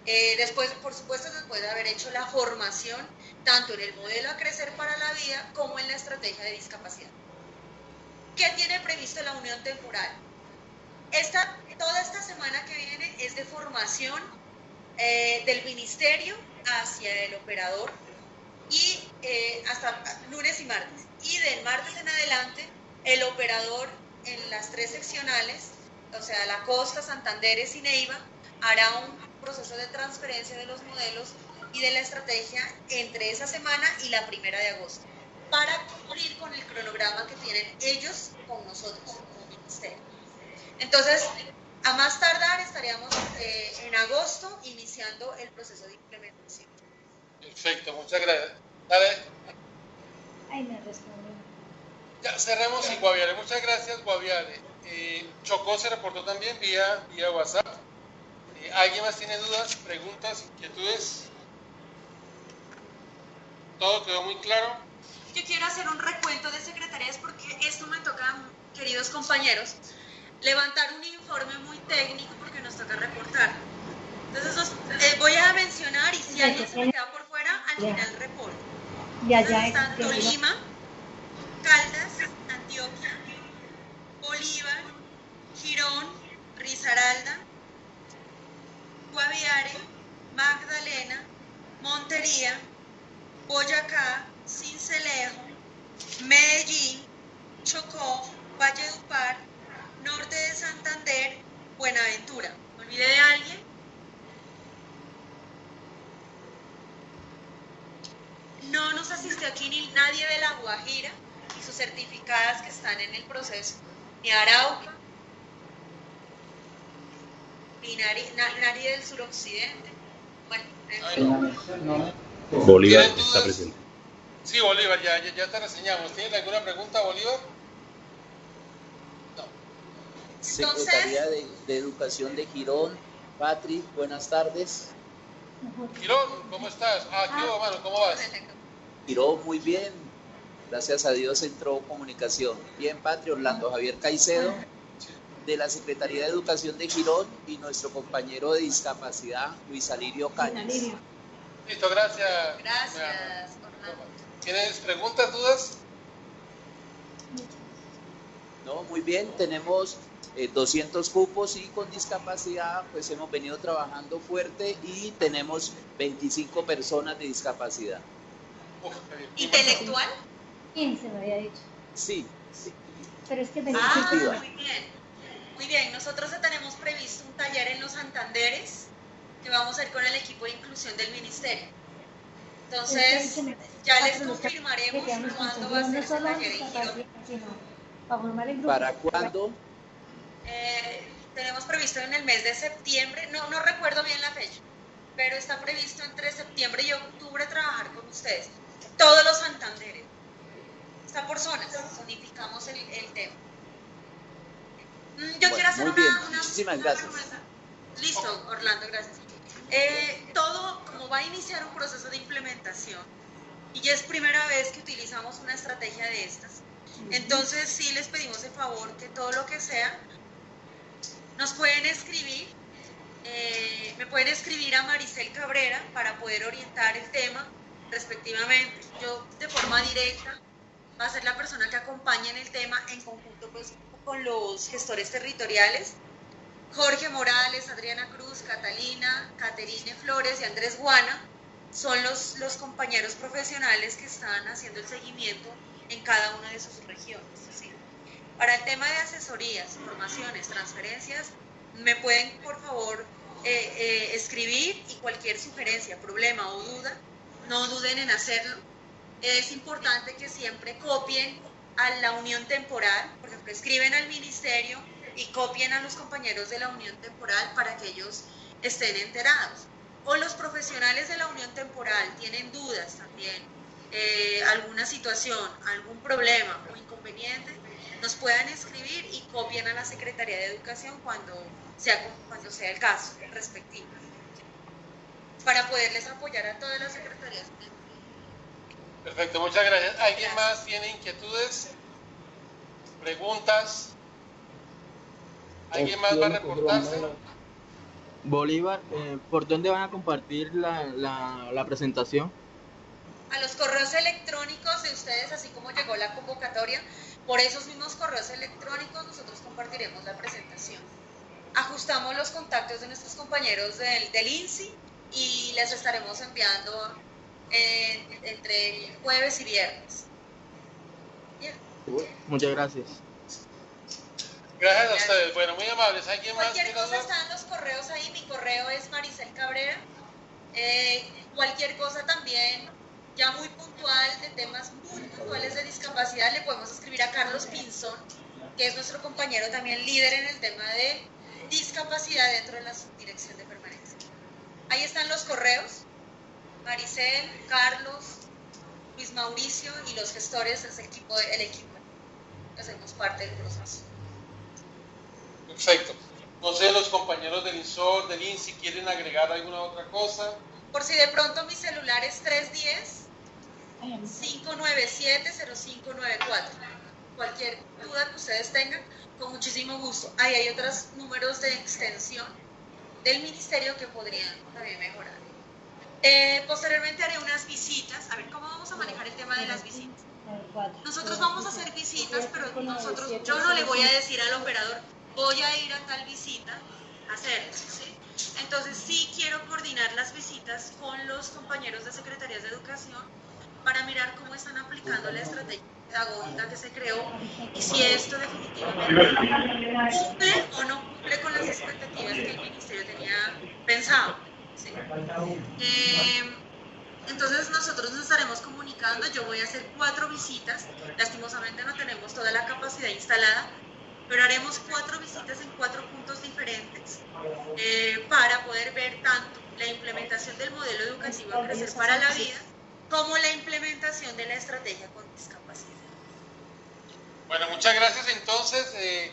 después, por supuesto, después de haber hecho la formación, tanto en el modelo a crecer para la vida como en la estrategia de discapacidad. ¿Qué tiene previsto la unión temporal? Toda esta semana que viene es de formación del ministerio hacia el operador y hasta lunes y martes. Y del martes en adelante, el operador en las 3 seccionales, o sea, la Costa, Santanderes y Neiva, hará un proceso de transferencia de los modelos y de la estrategia entre esa semana y la 1 de agosto, para cumplir con el cronograma que tienen ellos con nosotros como ministerio. Entonces, a más tardar estaríamos en agosto iniciando el proceso de implementación.
Perfecto, muchas gracias. Dale.
Ahí me respondió.
Ya cerremos y Guaviare. Muchas gracias, Guaviare. Chocó se reportó también vía WhatsApp. ¿Alguien más tiene dudas, preguntas, inquietudes? ¿Todo quedó muy claro?
Yo quiero hacer un recuento de secretarías porque esto me toca, queridos compañeros, levantar un informe muy técnico porque nos toca reportar. Entonces voy a mencionar y si alguien se me queda por fuera, al final reporto. Entonces están Tolima, Caldas, Antioquia, Bolívar, Girón, Risaralda, Guaviare, Magdalena, Montería, Boyacá, Sincelejo, Medellín, Chocó, Valledupar, Norte de Santander, Buenaventura. ¿Me olvidé de alguien? No nos asistió aquí ni nadie de La Guajira y sus certificadas que están en el proceso, ni Arauca, ni nadie del suroccidente. Bueno,
Bolívar está presente.
Sí, Bolívar, ya te reseñamos. ¿Tienen alguna pregunta, Bolívar?
Secretaría de Educación de Girón. Patrick, buenas tardes.
Girón, ¿cómo estás? Aquí, hermano, ¿cómo vas?
Girón, muy bien. Gracias a Dios entró comunicación. Bien, Patrick, Orlando Javier Caicedo, de la Secretaría de Educación de Girón, y nuestro compañero de discapacidad, Luis Alirio Cañas.
Listo, gracias.
Gracias, Orlando.
¿Tienes preguntas, dudas?
No, muy bien, tenemos 200 cupos y con discapacidad pues hemos venido trabajando fuerte y tenemos 25 personas de discapacidad.
¿Intelectual?
15 me había dicho.
Sí.
Pero es que
muy bien. Muy bien, nosotros tenemos previsto un taller en los Santanderes que vamos a ir con el equipo de inclusión del ministerio. Entonces, ya les confirmaremos cuándo va a ser ese taller en Girón.
¿Para cuándo?
Tenemos previsto en el mes de septiembre, no recuerdo bien la fecha, pero está previsto entre septiembre y octubre trabajar con ustedes. Todos los Santanderes. Está por zonas, zonificamos el tema. Yo quiero hacer
muchísimas gracias.
Listo, Orlando, gracias. Todo, como va a iniciar un proceso de implementación, y ya es primera vez que utilizamos una estrategia de estas, entonces sí les pedimos el favor que todo lo que sea, nos pueden escribir, me pueden escribir a Maricel Cabrera para poder orientar el tema respectivamente. Yo de forma directa va a ser la persona que acompañe en el tema en conjunto pues, con los gestores territoriales, Jorge Morales, Adriana Cruz, Catalina, Caterine Flores y Andrés Guana, son los compañeros profesionales que están haciendo el seguimiento en cada una de sus regiones. ¿Sí? Para el tema de asesorías, formaciones, transferencias, me pueden por favor escribir, y cualquier sugerencia, problema o duda, no duden en hacerlo. Es importante que siempre copien a la unión temporal, por ejemplo, escriben al ministerio y copien a los compañeros de la unión temporal para que ellos estén enterados. O los profesionales de la unión temporal tienen dudas también, alguna situación, algún problema o inconveniente, nos puedan escribir y copien a la Secretaría de Educación cuando sea el caso respectivo, para poderles apoyar a todas las secretarías.
Perfecto, muchas gracias. ¿Alguien más tiene inquietudes? ¿Preguntas? ¿Alguien más va a reportarse?
Bolívar, ¿por dónde van a compartir la presentación?
A los correos electrónicos de ustedes, así como llegó la convocatoria, por esos mismos correos electrónicos nosotros compartiremos la presentación. Ajustamos los contactos de nuestros compañeros del INSI y les estaremos enviando entre jueves y viernes. Bien.
Muchas gracias.
Gracias a ustedes. Bueno, muy amables. ¿Alguien más?
Cualquier cosa está en los correos ahí. Mi correo es Maricel Cabrera. Cualquier cosa también, ya muy puntual, de temas muy puntuales de discapacidad, le podemos escribir a Carlos Pinzón, que es nuestro compañero también líder en el tema de discapacidad dentro de la subdirección de permanencia. Ahí están los correos. Maricel, Carlos, Luis Mauricio y los gestores, es el equipo. Hacemos parte del proceso.
Perfecto. No sé, los compañeros del INSOR, del INSI, ¿quieren agregar alguna otra cosa?
Por si de pronto mi celular es 310-597-0594. Cualquier duda que ustedes tengan, con muchísimo gusto. Ahí hay otros números de extensión del ministerio que podrían también mejorar. Posteriormente haré unas visitas. A ver, ¿cómo vamos a manejar el tema de las visitas? Nosotros vamos a hacer visitas, pero yo no le voy a decir al operador, voy a ir a tal visita a hacerlo, ¿sí? Entonces sí quiero coordinar las visitas con los compañeros de Secretarías de Educación para mirar cómo están aplicando la estrategia pedagógica que se creó y si esto definitivamente cumple o no cumple con las expectativas que el Ministerio tenía pensado, ¿sí? Entonces nosotros nos estaremos comunicando, yo voy a hacer 4 visitas, lastimosamente no tenemos toda la capacidad instalada, pero haremos 4 visitas en 4 puntos diferentes para poder ver tanto la implementación del modelo educativo Crecer para la Vida como la implementación de la estrategia con discapacidad.
Bueno, muchas gracias entonces.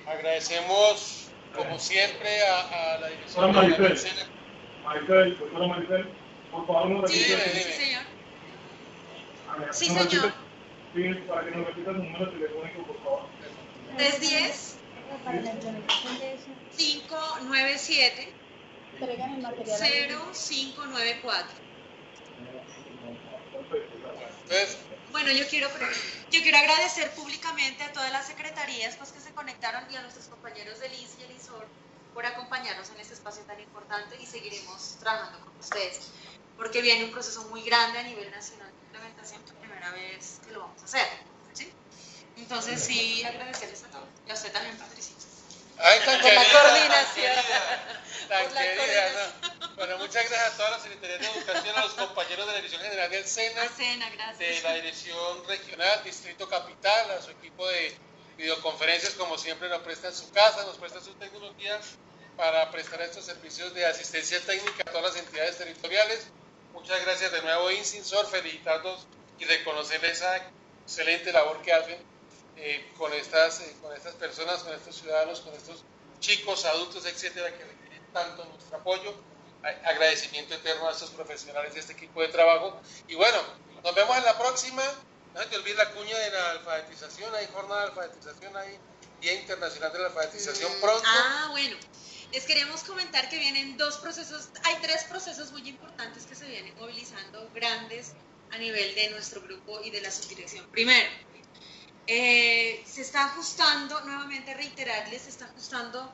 Agradecemos como siempre a la dirección de la SENA.
Maricel, doctora Maricel, por favor nos repita.
Sí, señor. Sí, señor.
Sí, para que nos repita su número telefónico, por favor.
310-597 0594. Bueno, yo quiero agradecer públicamente a todas las secretarías pues, que se conectaron y a nuestros compañeros del INSI y el INSOR por acompañarnos en este espacio tan importante y seguiremos trabajando con ustedes porque viene un proceso muy grande a nivel nacional de implementación, por primera vez que lo vamos a hacer, ¿sí? Entonces sí, agradecerles a todos y a usted también, Patricia.
Ay,
por la coordinación.
Tan querida, ¿no? Bueno, muchas gracias a todas las secretarías de educación, a los compañeros de la Dirección General del SENA, de la Dirección Regional, Distrito Capital, a su equipo de videoconferencias, como siempre nos prestan su casa, nos prestan su tecnología para prestar estos servicios de asistencia técnica a todas las entidades territoriales. Muchas gracias de nuevo, INSINSOR, felicitarlos y reconocer esa excelente labor que hacen con estas personas, con estos ciudadanos, con estos chicos, adultos, etcétera, que requieren tanto nuestro apoyo. Agradecimiento eterno a estos profesionales de este equipo de trabajo. Y bueno, nos vemos en la próxima. No se te olvide la cuña de la alfabetización, hay jornada de alfabetización, hay Día Internacional de la Alfabetización pronto.
Bueno, les queríamos comentar que vienen 2 procesos, hay 3 procesos muy importantes que se vienen movilizando grandes a nivel de nuestro grupo y de la subdirección. Primero, se está ajustando, nuevamente reiterarles, se está ajustando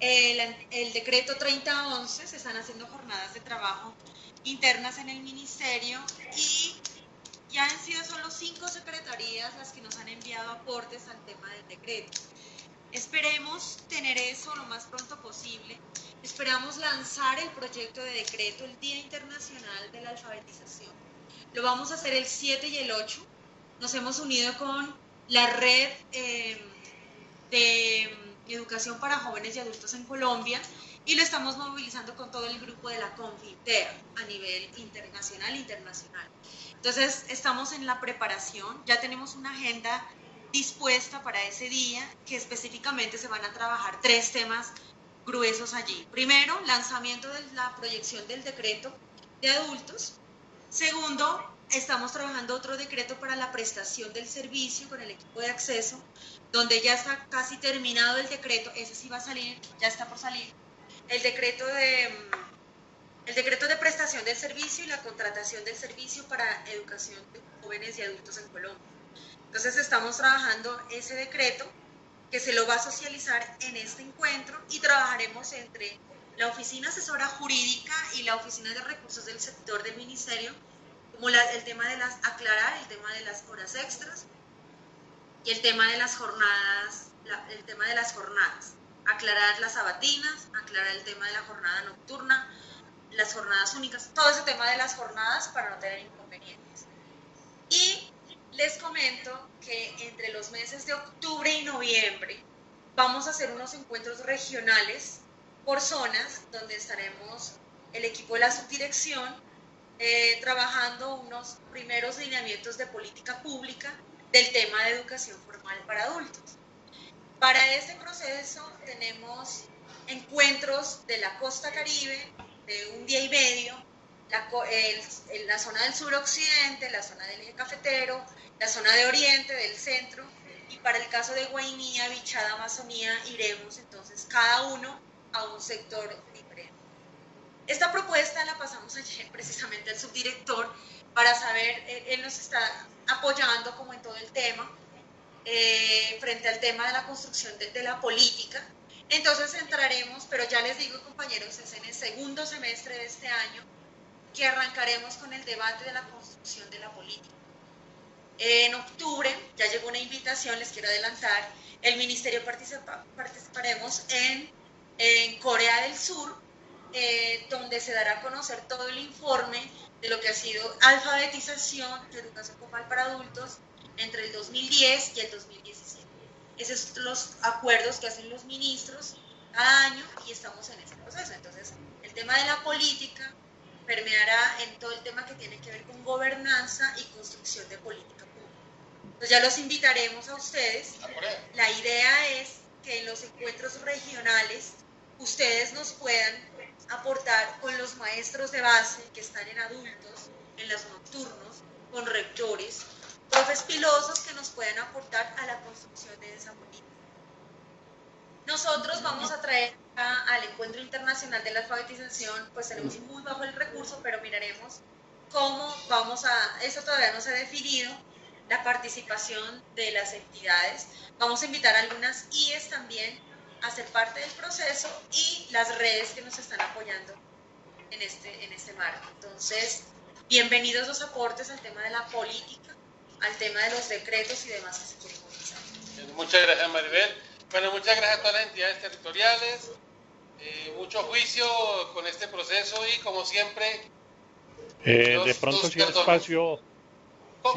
el decreto 3011, se están haciendo jornadas de trabajo internas en el ministerio y ya han sido solo 5 secretarías las que nos han enviado aportes al tema del decreto. Esperemos tener eso lo más pronto posible. Esperamos lanzar el proyecto de decreto el Día Internacional de la Alfabetización. Lo vamos a hacer el 7 y el 8. Nos hemos unido con la red de educación para jóvenes y adultos en Colombia y lo estamos movilizando con todo el grupo de la Confiter a nivel internacional. Entonces estamos en la preparación, ya tenemos una agenda dispuesta para ese día que específicamente se van a trabajar 3 temas gruesos allí. Primero, lanzamiento de la proyección del decreto de adultos. Segundo, estamos trabajando otro decreto para la prestación del servicio con el equipo de acceso, donde ya está casi terminado el decreto, ese sí va a salir, ya está por salir, el decreto de prestación del servicio y la contratación del servicio para educación de jóvenes y adultos en Colombia. Entonces estamos trabajando ese decreto que se lo va a socializar en este encuentro y trabajaremos entre la Oficina Asesora Jurídica y la Oficina de Recursos del Sector del Ministerio, como el tema de aclarar el tema de las horas extras y el tema de las jornadas, aclarar las sabatinas, aclarar el tema de la jornada nocturna, las jornadas únicas, todo ese tema de las jornadas para no tener inconvenientes. Y les comento que entre los meses de octubre y noviembre vamos a hacer unos encuentros regionales por zonas donde estaremos el equipo de la subdirección trabajando unos primeros lineamientos de política pública del tema de educación formal para adultos. Para este proceso tenemos encuentros de la costa caribe de 1 día y medio, la zona del suroccidente, la zona del eje cafetero, la zona de oriente, del centro, y para el caso de Guainía, Bichada, Amazonía, iremos entonces cada uno a un sector diferente. Esta propuesta la pasamos ayer precisamente al subdirector para saber, él nos está apoyando como en todo el tema, frente al tema de la construcción de la política. Entonces entraremos, pero ya les digo compañeros, es en el segundo semestre de este año que arrancaremos con el debate de la construcción de la política. En octubre ya llegó una invitación, les quiero adelantar, el ministerio participaremos en Corea del Sur donde se dará a conocer todo el informe de lo que ha sido alfabetización de educación formal para adultos entre el 2010 y el 2017. Esos son los acuerdos que hacen los ministros cada año y estamos en ese proceso. Entonces, el tema de la política permeará en todo el tema que tiene que ver con gobernanza y construcción de política pública. Entonces, ya los invitaremos a ustedes. La idea es que en los encuentros regionales ustedes nos puedan aportar con los maestros de base que están en adultos, en los nocturnos, con rectores, profes pilosos que nos puedan aportar a la construcción de esa política. Nosotros vamos a traer al Encuentro Internacional de la Alfabetización, pues tenemos muy bajo el recurso, pero miraremos cómo vamos a, eso todavía no se ha definido, la participación de las entidades. Vamos a invitar a algunas IES también a ser parte del proceso y las redes que nos están apoyando en este marco. Entonces, bienvenidos los aportes al tema de la política, al tema de los decretos y demás que se quieren comenzar.
Muchas gracias, Maribel. Bueno, muchas gracias a todas las entidades territoriales. Mucho juicio con este proceso y, como siempre...
de pronto si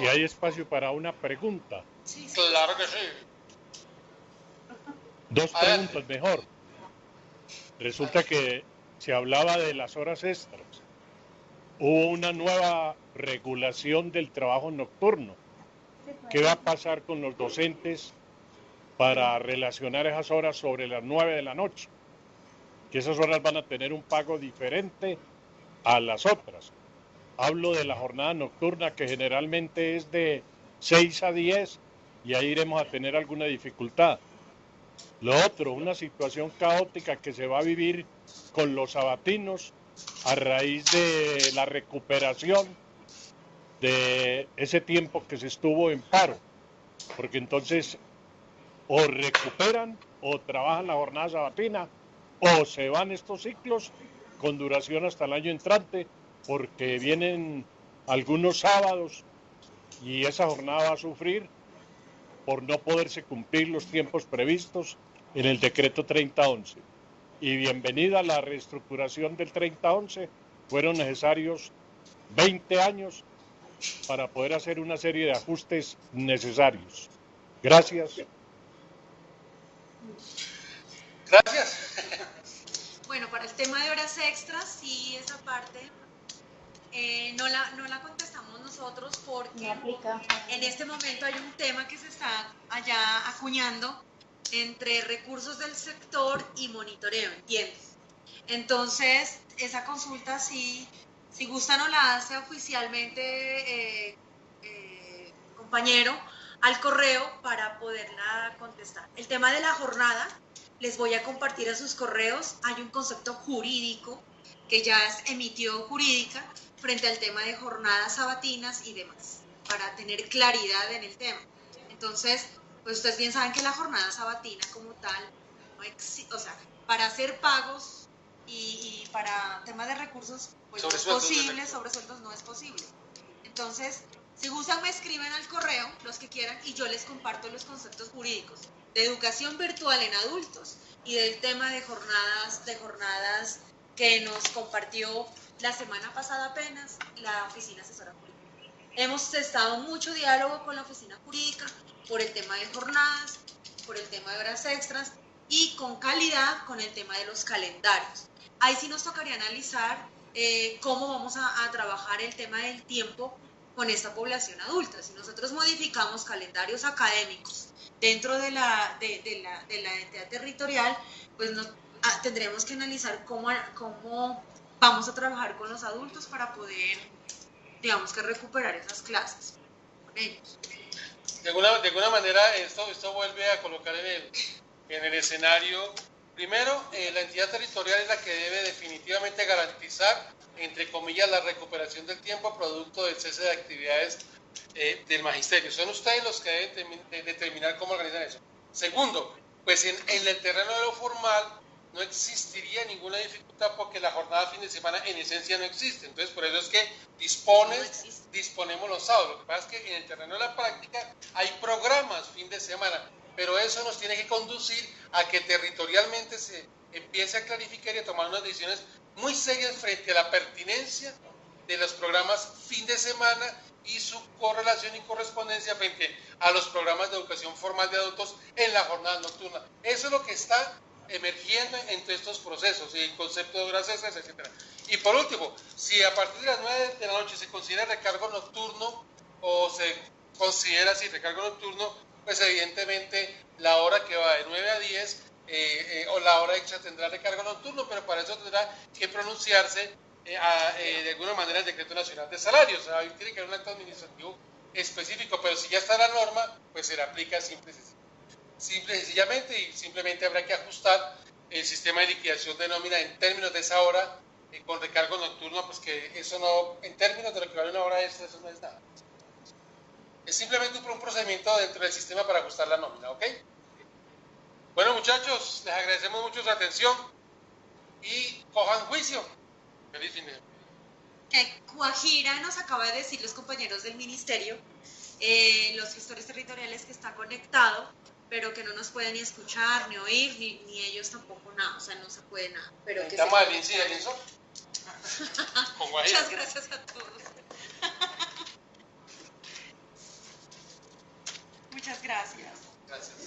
hay espacio para una pregunta.
Sí. Claro que sí.
Dos preguntas mejor. Resulta que se hablaba de las horas extras. Hubo una nueva regulación del trabajo nocturno. ¿Qué va a pasar con los docentes para relacionar esas horas sobre las 9 de la noche? Que esas horas van a tener un pago diferente a las otras. Hablo de la jornada nocturna, que generalmente es de 6 a 10, y ahí iremos a tener alguna dificultad. Lo otro, una situación caótica que se va a vivir con los sabatinos a raíz de la recuperación de ese tiempo que se estuvo en paro, porque entonces o recuperan o trabajan la jornada sabatina o se van estos ciclos con duración hasta el año entrante, porque vienen algunos sábados y esa jornada va a sufrir por no poderse cumplir los tiempos previstos en el decreto 3011. Y bienvenida a la reestructuración del 3011, fueron necesarios 20 años para poder hacer una serie de ajustes necesarios. Gracias.
Gracias.
Bueno, para el tema de horas extras, sí, esa parte no la contestamos nosotros porque en este momento hay un tema que se está allá acuñando entre recursos del sector y monitoreo, ¿entiendes? Entonces, esa consulta, si gusta, nos la hace oficialmente, compañero, al correo para poderla contestar. El tema de la jornada, les voy a compartir a sus correos. Hay un concepto jurídico que ya emitió Jurídica frente al tema de jornadas sabatinas y demás, para tener claridad en el tema. Entonces, pues ustedes bien saben que la jornada sabatina como tal, o sea, para hacer pagos y para temas de recursos, pues no es posible, sobre sueldos no es posible. Entonces, si gustan, me escriben al correo, los que quieran, y yo les comparto los conceptos jurídicos de educación virtual en adultos y del tema de jornadas que nos compartió la semana pasada apenas la Oficina Asesora Jurídica. Hemos estado mucho diálogo con la Oficina Jurídica por el tema de jornadas, por el tema de horas extras y con calidad con el tema de los calendarios. Ahí sí nos tocaría analizar cómo vamos a trabajar el tema del tiempo con esta población adulta. Si nosotros modificamos calendarios académicos dentro de la entidad territorial, pues tendremos que analizar cómo vamos a trabajar con los adultos para poder, digamos, que recuperar esas clases con ellos.
De alguna manera esto vuelve a colocar en el escenario, primero, la entidad territorial es la que debe definitivamente garantizar, entre comillas, la recuperación del tiempo producto del cese de actividades del magisterio. Son ustedes los que deben determinar cómo organizan eso. Segundo, pues en el terreno de lo formal no existiría ninguna dificultad porque la jornada fin de semana en esencia no existe. Entonces, por eso es que disponemos los sábados. Lo que pasa es que en el terreno de la práctica hay programas fin de semana, pero eso nos tiene que conducir a que territorialmente se empiece a clarificar y a tomar unas decisiones muy serias frente a la pertinencia de los programas fin de semana y su correlación y correspondencia frente a los programas de educación formal de adultos en la jornada nocturna. Eso es lo que está emergiendo entre estos procesos, y el concepto de horas extras, etc. Y por último, si a partir de las 9 de la noche se considera recargo nocturno o se considera así recargo nocturno, pues evidentemente la hora que va de 9 a 10 o la hora extra tendrá recargo nocturno, pero para eso tendrá que pronunciarse de alguna manera el Decreto Nacional de Salarios. O sea, ahí tiene que haber un acto administrativo específico, pero si ya está la norma, pues se le aplica simple y sencillamente, y simplemente habrá que ajustar el sistema de liquidación de nómina en términos de esa hora con recargo nocturno, pues que eso no, en términos de lo que vale una hora extra, eso no es nada. Es simplemente un procedimiento dentro del sistema para ajustar la nómina, ¿ok? Bueno, muchachos, les agradecemos mucho su atención y cojan juicio. Feliz fin de semana.
Que Guajira nos acaba de decir los compañeros del ministerio, los gestores territoriales, que está conectado, pero que no nos pueden ni escuchar, ni oír, ni ellos tampoco nada, o sea, no se puede nada. Pero que
¿estamos al INSI y al INSO? Con Guajira.
Muchas gracias a todos. Muchas gracias.
Gracias.